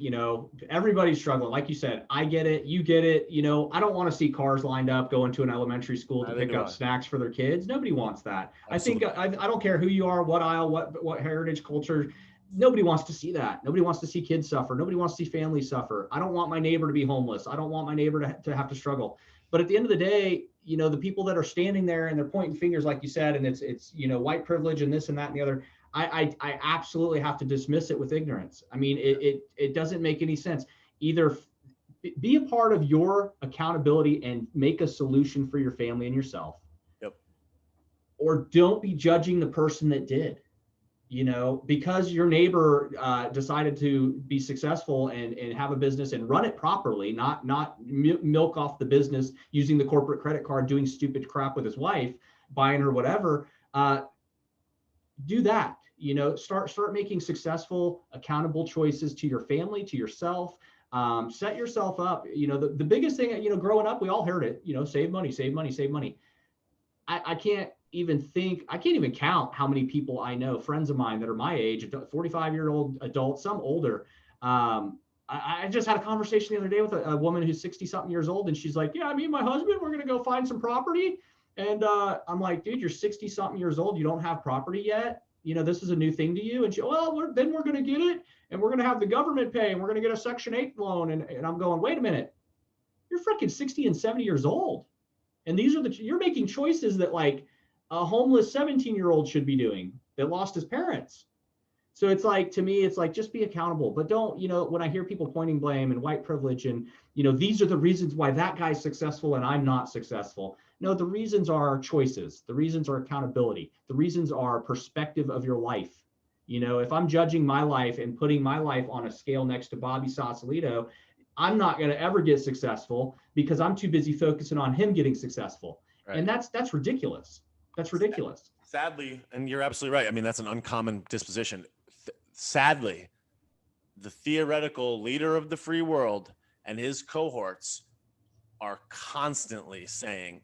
S1: everybody's struggling. Like you said, I get it. You get it. I don't want to see cars lined up going to an elementary school to pick up snacks for their kids. Nobody wants that. Absolutely. I think I don't care who you are, what aisle, what heritage, culture. nobody wants to see that. Nobody wants to see kids suffer. Nobody wants to see families suffer. I don't want my neighbor to be homeless. I don't want my neighbor to have to struggle. But at the end of the day, you know, the people that are standing there and they're pointing fingers, like you said, and it's, you know, white privilege and this and that and the other, I absolutely have to dismiss it with ignorance. I mean, it doesn't make any sense. Either be a part of your accountability and make a solution for your family and yourself.
S2: Yep.
S1: Or don't be judging the person that did. You know, because your neighbor decided to be successful and have a business and run it properly, not milk off the business using the corporate credit card, doing stupid crap with his wife, buying her whatever. Do that. You know, start making successful, accountable choices to your family, to yourself. Set yourself up. You know, the biggest thing, you know, growing up, we all heard it. You know, save money, save money, save money. I can't even count how many people I know, friends of mine that are my age, 45-year-old adults, some older. I just had a conversation the other day with a woman who's 60 something years old. And she's like, yeah, me and my husband, we're going to go find some property. And I'm like, dude, you're 60 something years old. You don't have property yet. You know, this is a new thing to you. And she, well, then we're going to get it. And we're going to have the government pay. And we're going to get a Section 8 loan. And I'm going, wait a minute. You're freaking 60 and 70 years old. And these are you're making choices that like a homeless 17-year-old should be doing that lost his parents. So it's like, to me, it's like, just be accountable, but don't, you know, when I hear people pointing blame and white privilege and, you know, these are the reasons why that guy's successful and I'm not successful. No, the reasons are choices. The reasons are accountability. The reasons are perspective of your life. You know, if I'm judging my life and putting my life on a scale next to Bobby Sausalito, I'm not going to ever get successful because I'm too busy focusing on him getting successful. Right. And that's ridiculous. That's ridiculous.
S2: Sadly, and you're absolutely right. I mean, that's an uncommon disposition. Sadly, the theoretical leader of the free world and his cohorts are constantly saying,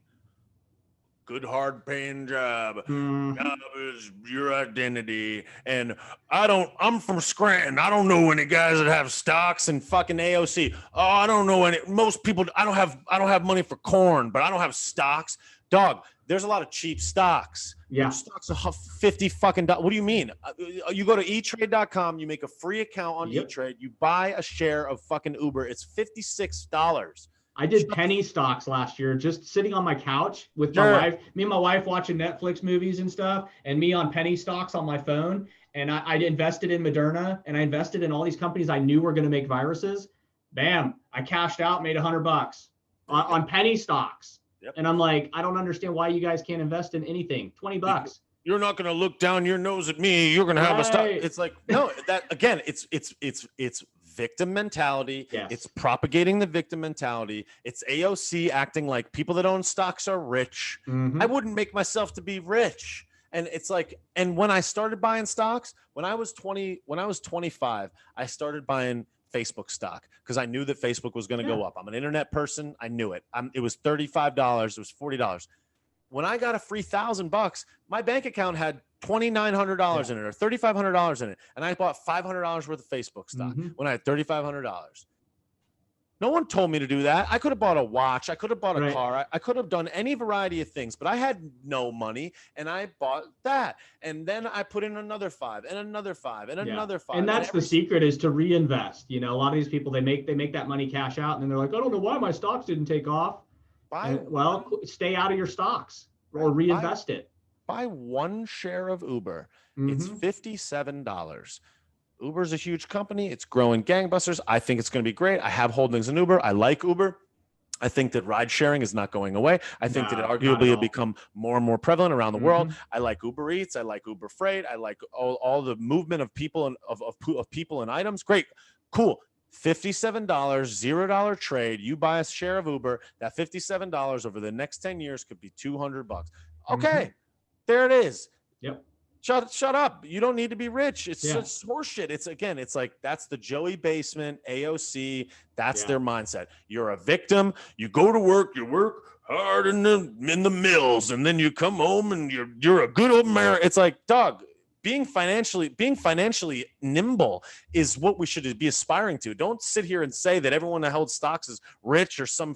S2: good, hard paying job. Job is your identity. And I'm from Scranton. I don't know any guys that have stocks and fucking AOC. Oh, I don't know any, most people, I don't have money for corn, but I don't have stocks. Dog, there's a lot of cheap stocks.
S1: Yeah.
S2: Stocks are 50 fucking dollars. What do you mean? You go to eTrade.com, you make a free account on eTrade, you buy a share of fucking Uber. It's $56.
S1: I did penny stocks last year, just sitting on my couch with my wife, me and my wife watching Netflix movies and stuff, and me on penny stocks on my phone. And I invested in Moderna and I invested in all these companies I knew were going to make viruses. Bam. I cashed out, made $100 on penny stocks. Yep. And I'm like, I don't understand why you guys can't invest in anything. $20.
S2: You're not going to look down your nose at me. You're going to have a stock. It's like, no, that again, it's victim mentality. Yes. It's propagating the victim mentality. It's AOC acting like people that own stocks are rich. Mm-hmm. I wouldn't make myself to be rich. And it's like, and when I started buying stocks, when I was 25, I started buying Facebook stock because I knew that Facebook was going to go up. I'm an internet person. I knew it. It was $35. It was $40. When I got a free $1,000, my bank account had $2,900 in it or $3,500 in it. And I bought $500 worth of Facebook stock when I had $3,500. No one told me to do that. I could have bought a watch. I could have bought a car. I could have done any variety of things, but I had no money and I bought that. And then I put in another 5 and another 5 and another 5.
S1: And that's the secret, is to reinvest. You know, a lot of these people, they make that money cash out and then they're like, I don't know why my stocks didn't take off. Stay out of your stocks or reinvest it.
S2: Buy one share of Uber. It's $57. Uber's a huge company. It's growing gangbusters. I think it's going to be great. I have holdings in Uber. I like Uber. I think that ride sharing is not going away. I think that it arguably will become more and more prevalent around the world. I like Uber Eats. I like Uber Freight. I like all the movement of people and of people and items. Great. Cool. $57, $0 trade. You buy a share of Uber. That $57 over the next 10 years could be $200. Okay. There it is.
S1: Yep.
S2: Shut up. You don't need to be rich. It's just horseshit. It's like, that's the Joey Basement, AOC. That's their mindset. You're a victim. You go to work, you work hard in the mills, and then you come home and you're a good old American. It's like, dog, being financially nimble is what we should be aspiring to. Don't sit here and say that everyone that held stocks is rich or some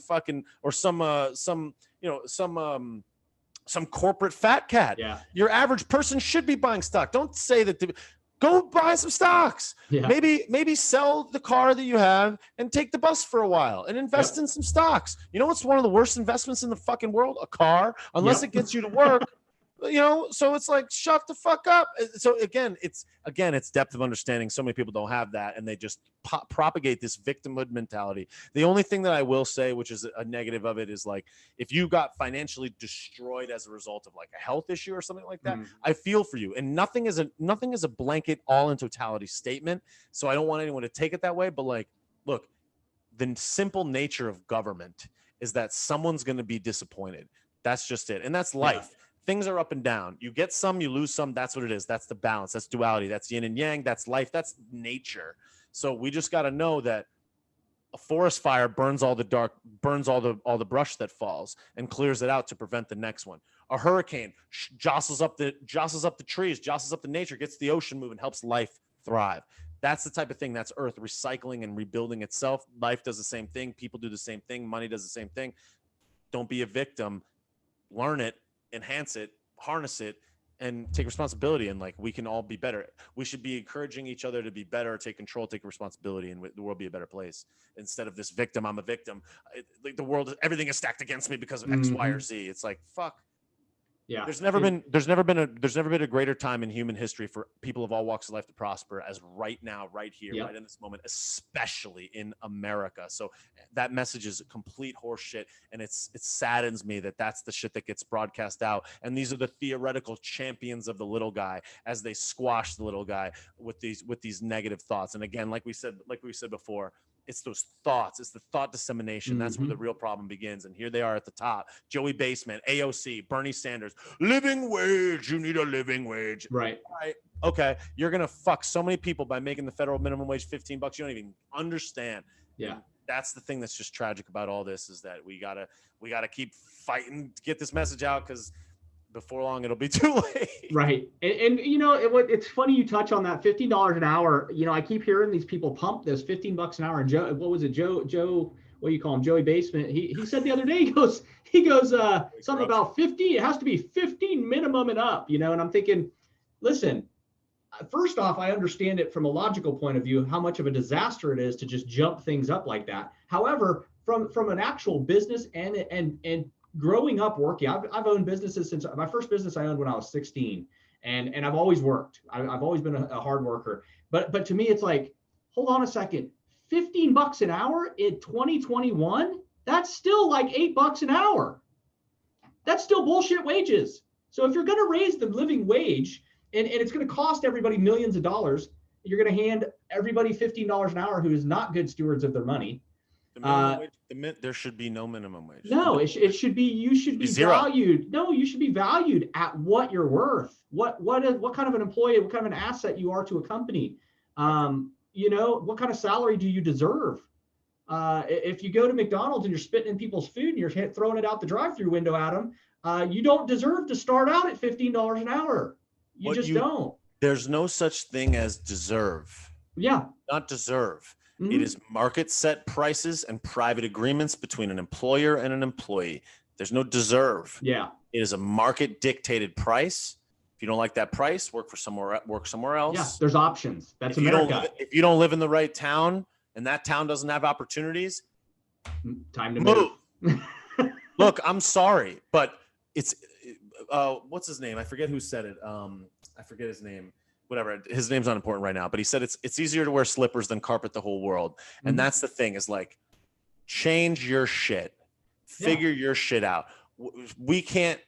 S2: corporate fat cat. Yeah. Your average person should be buying stock. Don't say that. Go buy some stocks.
S1: Yeah.
S2: Maybe sell the car that you have and take the bus for a while and invest in some stocks. You know what's one of the worst investments in the fucking world? A car, unless it gets you to work. So it's like, shut the fuck up. So again, it's depth of understanding. So many people don't have that, and they just propagate this victimhood mentality. The only thing that I will say, which is a negative of it, is like, if you got financially destroyed as a result of like a health issue or something like that, I feel for you. And nothing is a blanket, all in totality statement. So I don't want anyone to take it that way. But like, look, the simple nature of government is that someone's going to be disappointed. That's just it. And that's life. Yeah. Things are up and down. You get some, you lose some. That's what it is. That's the balance. That's duality. That's yin and yang. That's life. That's nature. So we just got to know that a forest fire burns all the brush that falls and clears it out to prevent the next one. A hurricane jostles up the trees, jostles up the nature, gets the ocean moving, helps life thrive. That's the type of thing. That's Earth recycling and rebuilding itself. Life does the same thing. People do the same thing. Money does the same thing. Don't be a victim. Learn it. Enhance it, harness it, and take responsibility. And like, we can all be better. We should be encouraging each other to be better, take control, take responsibility, and the world be a better place, instead of this victim. I'm a victim. Like the world, everything is stacked against me because of X, Y, or Z. It's like, fuck. Yeah. There's never been a greater time in human history for people of all walks of life to prosper as right now, right here, right in this moment, especially in America. So that message is complete horse shit, and it saddens me that that's the shit that gets broadcast out. And these are the theoretical champions of the little guy as they squash the little guy with these negative thoughts. And again, like we said before, it's those thoughts. It's the thought dissemination. That's where the real problem begins. And here they are at the top. Joey Basement, AOC, Bernie Sanders, living wage. You need a living wage.
S1: Right.
S2: Okay. You're going to fuck so many people by making the federal minimum wage $15. You don't even understand.
S1: Yeah.
S2: And that's the thing that's just tragic about all this, is that we gotta keep fighting to get this message out, because before long it'll be too late.
S1: Right. And it's funny you touch on that $15 an hour. I keep hearing these people pump this $15 an hour. And Joe, what do you call him? Joey Basement. He said the other day, he goes something about 50. It has to be 15 minimum and up, and I'm thinking, listen, first off, I understand it from a logical point of view, how much of a disaster it is to just jump things up like that. However, from an actual business and growing up working, I've owned businesses since my first business I owned when I was 16, and I've always worked. I've always been a hard worker. But to me, it's like, hold on a second, $15 an hour in 2021? That's still like $8 an hour. That's still bullshit wages. So if you're going to raise the living wage and it's going to cost everybody millions of dollars, you're going to hand everybody $15 an hour who is not good stewards of their money.
S2: The minimum wage, there should be no minimum wage.
S1: No, it should be, you should be valued. No, you should be valued at what you're worth. What kind of an employee, what kind of an asset you are to a company. What kind of salary do you deserve? If you go to McDonald's and you're spitting in people's food and you're throwing it out the drive-through window at them, you don't deserve to start out at $15 an hour. You don't.
S2: There's no such thing as deserve.
S1: Yeah.
S2: Not deserve. Mm-hmm. It is market set prices and private agreements between an employer and an employee. There's no deserve.
S1: Yeah.
S2: It is a market dictated price. If you don't like that price, work somewhere else.
S1: Yeah, there's options. That's America.
S2: If you don't live in the right town and that town doesn't have opportunities,
S1: time to move.
S2: Look, I'm sorry, but it's what's his name? I forget who said it. I forget his name. Whatever, his name's not important right now, but he said it's easier to wear slippers than carpet the whole world. And that's the thing, is like, change your shit, figure your shit out. We can't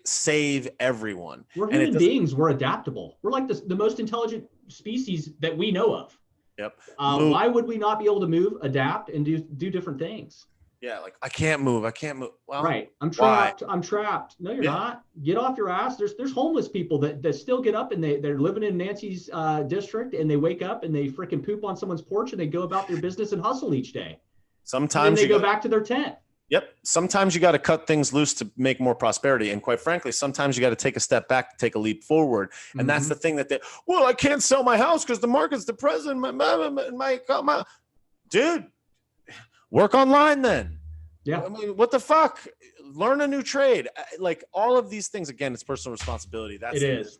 S2: save everyone.
S1: We're human beings. We're adaptable. We're like the most intelligent species that we know of.
S2: Yep.
S1: Why would we not be able to move, adapt, and do different things?
S2: Yeah, like, I can't move. Well,
S1: right. I'm trapped. Why? I'm trapped. No, you're not. Get off your ass. There's homeless people that still get up and they're living in Nancy's district, and they wake up and they freaking poop on someone's porch and they go about their business and hustle each day.
S2: Sometimes
S1: they go back to their tent.
S2: Yep. Sometimes you got to cut things loose to make more prosperity. And quite frankly, sometimes you got to take a step back to take a leap forward. And that's the thing that I can't sell my house because the market's depressed. My dude, work online then.
S1: Yeah.
S2: I mean, what the fuck? Learn a new trade. Like, all of these things, again, it's personal responsibility. It is.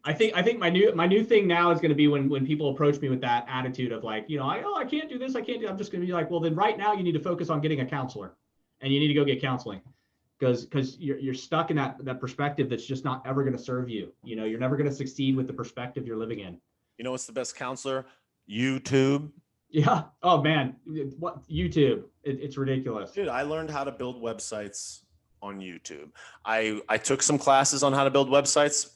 S1: I think my new thing now is going to be when people approach me with that attitude of like, I can't do this, I can't do. I'm just going to be like, well, then right now you need to focus on getting a counselor, and you need to go get counseling, because you're stuck in that perspective that's just not ever going to serve you. You're never going to succeed with the perspective you're living in.
S2: You know what's the best counselor? YouTube.
S1: Yeah. Oh man, what YouTube? It's ridiculous.
S2: Dude, I learned how to build websites on YouTube. I took some classes on how to build websites.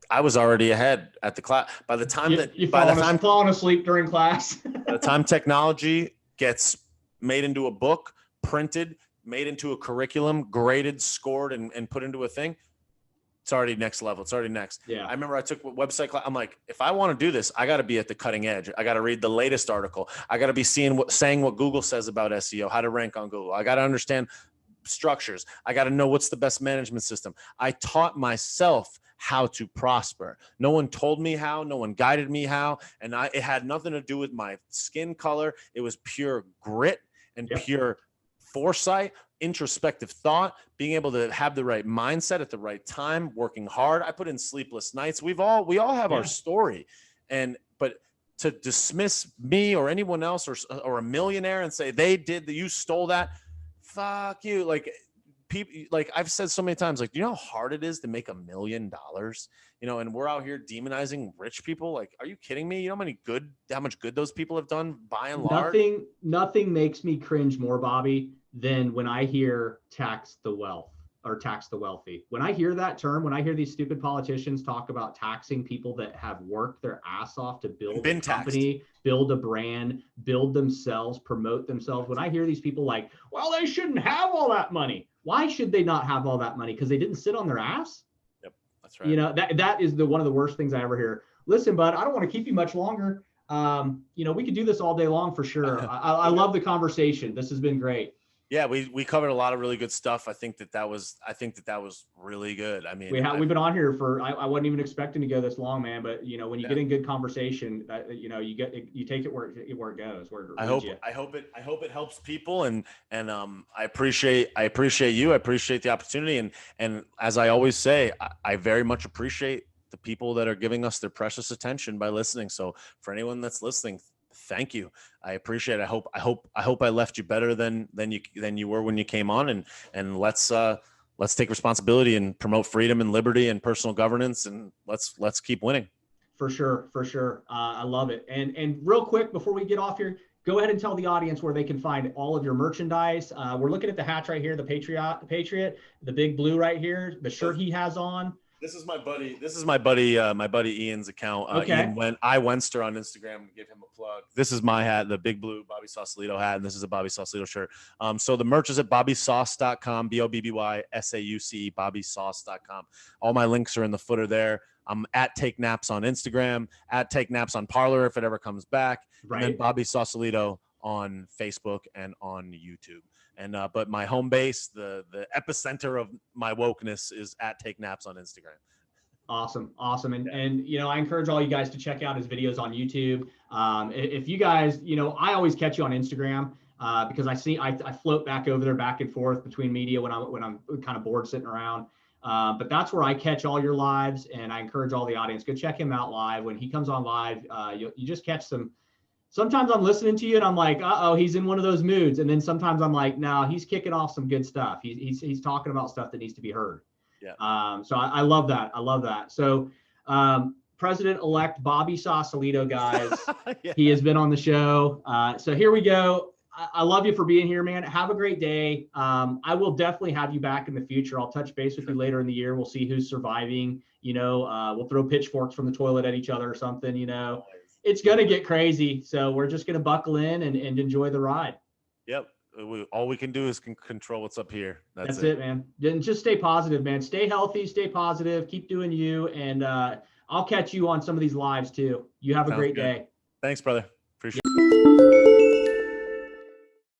S2: I was already ahead at the class. By the time
S1: falling asleep during class.
S2: By the time technology gets made into a book, printed, made into a curriculum, graded, scored, and put into a thing, it's already next level. It's already next.
S1: Yeah.
S2: I remember I took website class. I'm like, if I want to do this, I got to be at the cutting edge. I got to read the latest article. I got to be saying what Google says about SEO, how to rank on Google. I got to understand structures. I got to know what's the best management system. I taught myself how to prosper. No one told me how, no one guided me how. And it had nothing to do with my skin color. It was pure grit and pure foresight, introspective thought, being able to have the right mindset at the right time, working hard. I put in sleepless nights. We all have our story. But to dismiss me or anyone else or a millionaire and say you stole that, fuck you. Like, people, like I've said so many times, like, do you know how hard it is to make $1 million? And we're out here demonizing rich people. Like, are you kidding me? You know how much good those people have done by and large?
S1: Nothing makes me cringe more, Bobby, than when I hear tax the wealth or tax the wealthy. When I hear that term, when I hear these stupid politicians talk about taxing people that have worked their ass off to build a company, build a brand, build themselves, promote themselves. When I hear these people like, well, they shouldn't have all that money. Why should they not have all that money? Because they didn't sit on their ass?
S2: Yep, that's right.
S1: That is one of the worst things I ever hear. Listen, bud, I don't want to keep you much longer. We could do this all day long for sure. I love the conversation. This has been great.
S2: Yeah, we covered a lot of really good stuff. I think that was really good. I mean,
S1: we've been on here for, I wasn't even expecting to go this long, man. But when you get in good conversation, you take it where it goes.
S2: I hope it helps people, and I appreciate you. I appreciate the opportunity, and as I always say, I very much appreciate the people that are giving us their precious attention by listening. So for anyone that's listening, thank you. I appreciate it. I hope I left you better than you were when you came on, and let's take responsibility and promote freedom and liberty and personal governance, and let's keep winning.
S1: For sure. I love it. And real quick before we get off here, go ahead and tell the audience where they can find all of your merchandise. We're looking at the hats right here, the Patriot, the big blue right here, the shirt he has on.
S2: This is my buddy Ian's account.
S1: Okay.
S2: Ian Wenster on Instagram. Give him a plug. This is my hat, the big blue Bobby Sausalito hat, and this is a Bobby Sausalito shirt. So the merch is at bobbysauce.com, BOBBYSAUCE, bobbysauce.com. All my links are in the footer there. I'm at Take Naps on Instagram, at Take Naps on Parler if it ever comes back,
S1: right.
S2: And then Bobby Sausalito on Facebook and on YouTube. And but my home base, the epicenter of my wokeness, is at Take Naps on Instagram.
S1: Awesome. And I encourage all you guys to check out his videos on YouTube. If you guys, I always catch you on Instagram because I float back over there, back and forth between media when I'm kind of bored sitting around. But that's where I catch all your lives, and I encourage all the audience, go check him out live. When he comes on live, you just catch some. Sometimes I'm listening to you and I'm like, he's in one of those moods. And then sometimes I'm like, no, he's kicking off some good stuff. He's talking about stuff that needs to be heard.
S2: Yeah.
S1: So I love that. So President-elect Bobby Sausalito, guys, yeah. He has been on the show. So here we go. I love you for being here, man. Have a great day. I will definitely have you back in the future. I'll touch base with you later in the year. We'll see who's surviving. We'll throw pitchforks from the toilet at each other or something, It's going to get crazy. So we're just going to buckle in and enjoy the ride.
S2: Yep. All we can do is control what's up here.
S1: That's it, man. And just stay positive, man. Stay healthy, stay positive, keep doing you. And I'll catch you on some of these lives too. You have a great day.
S2: Thanks, brother.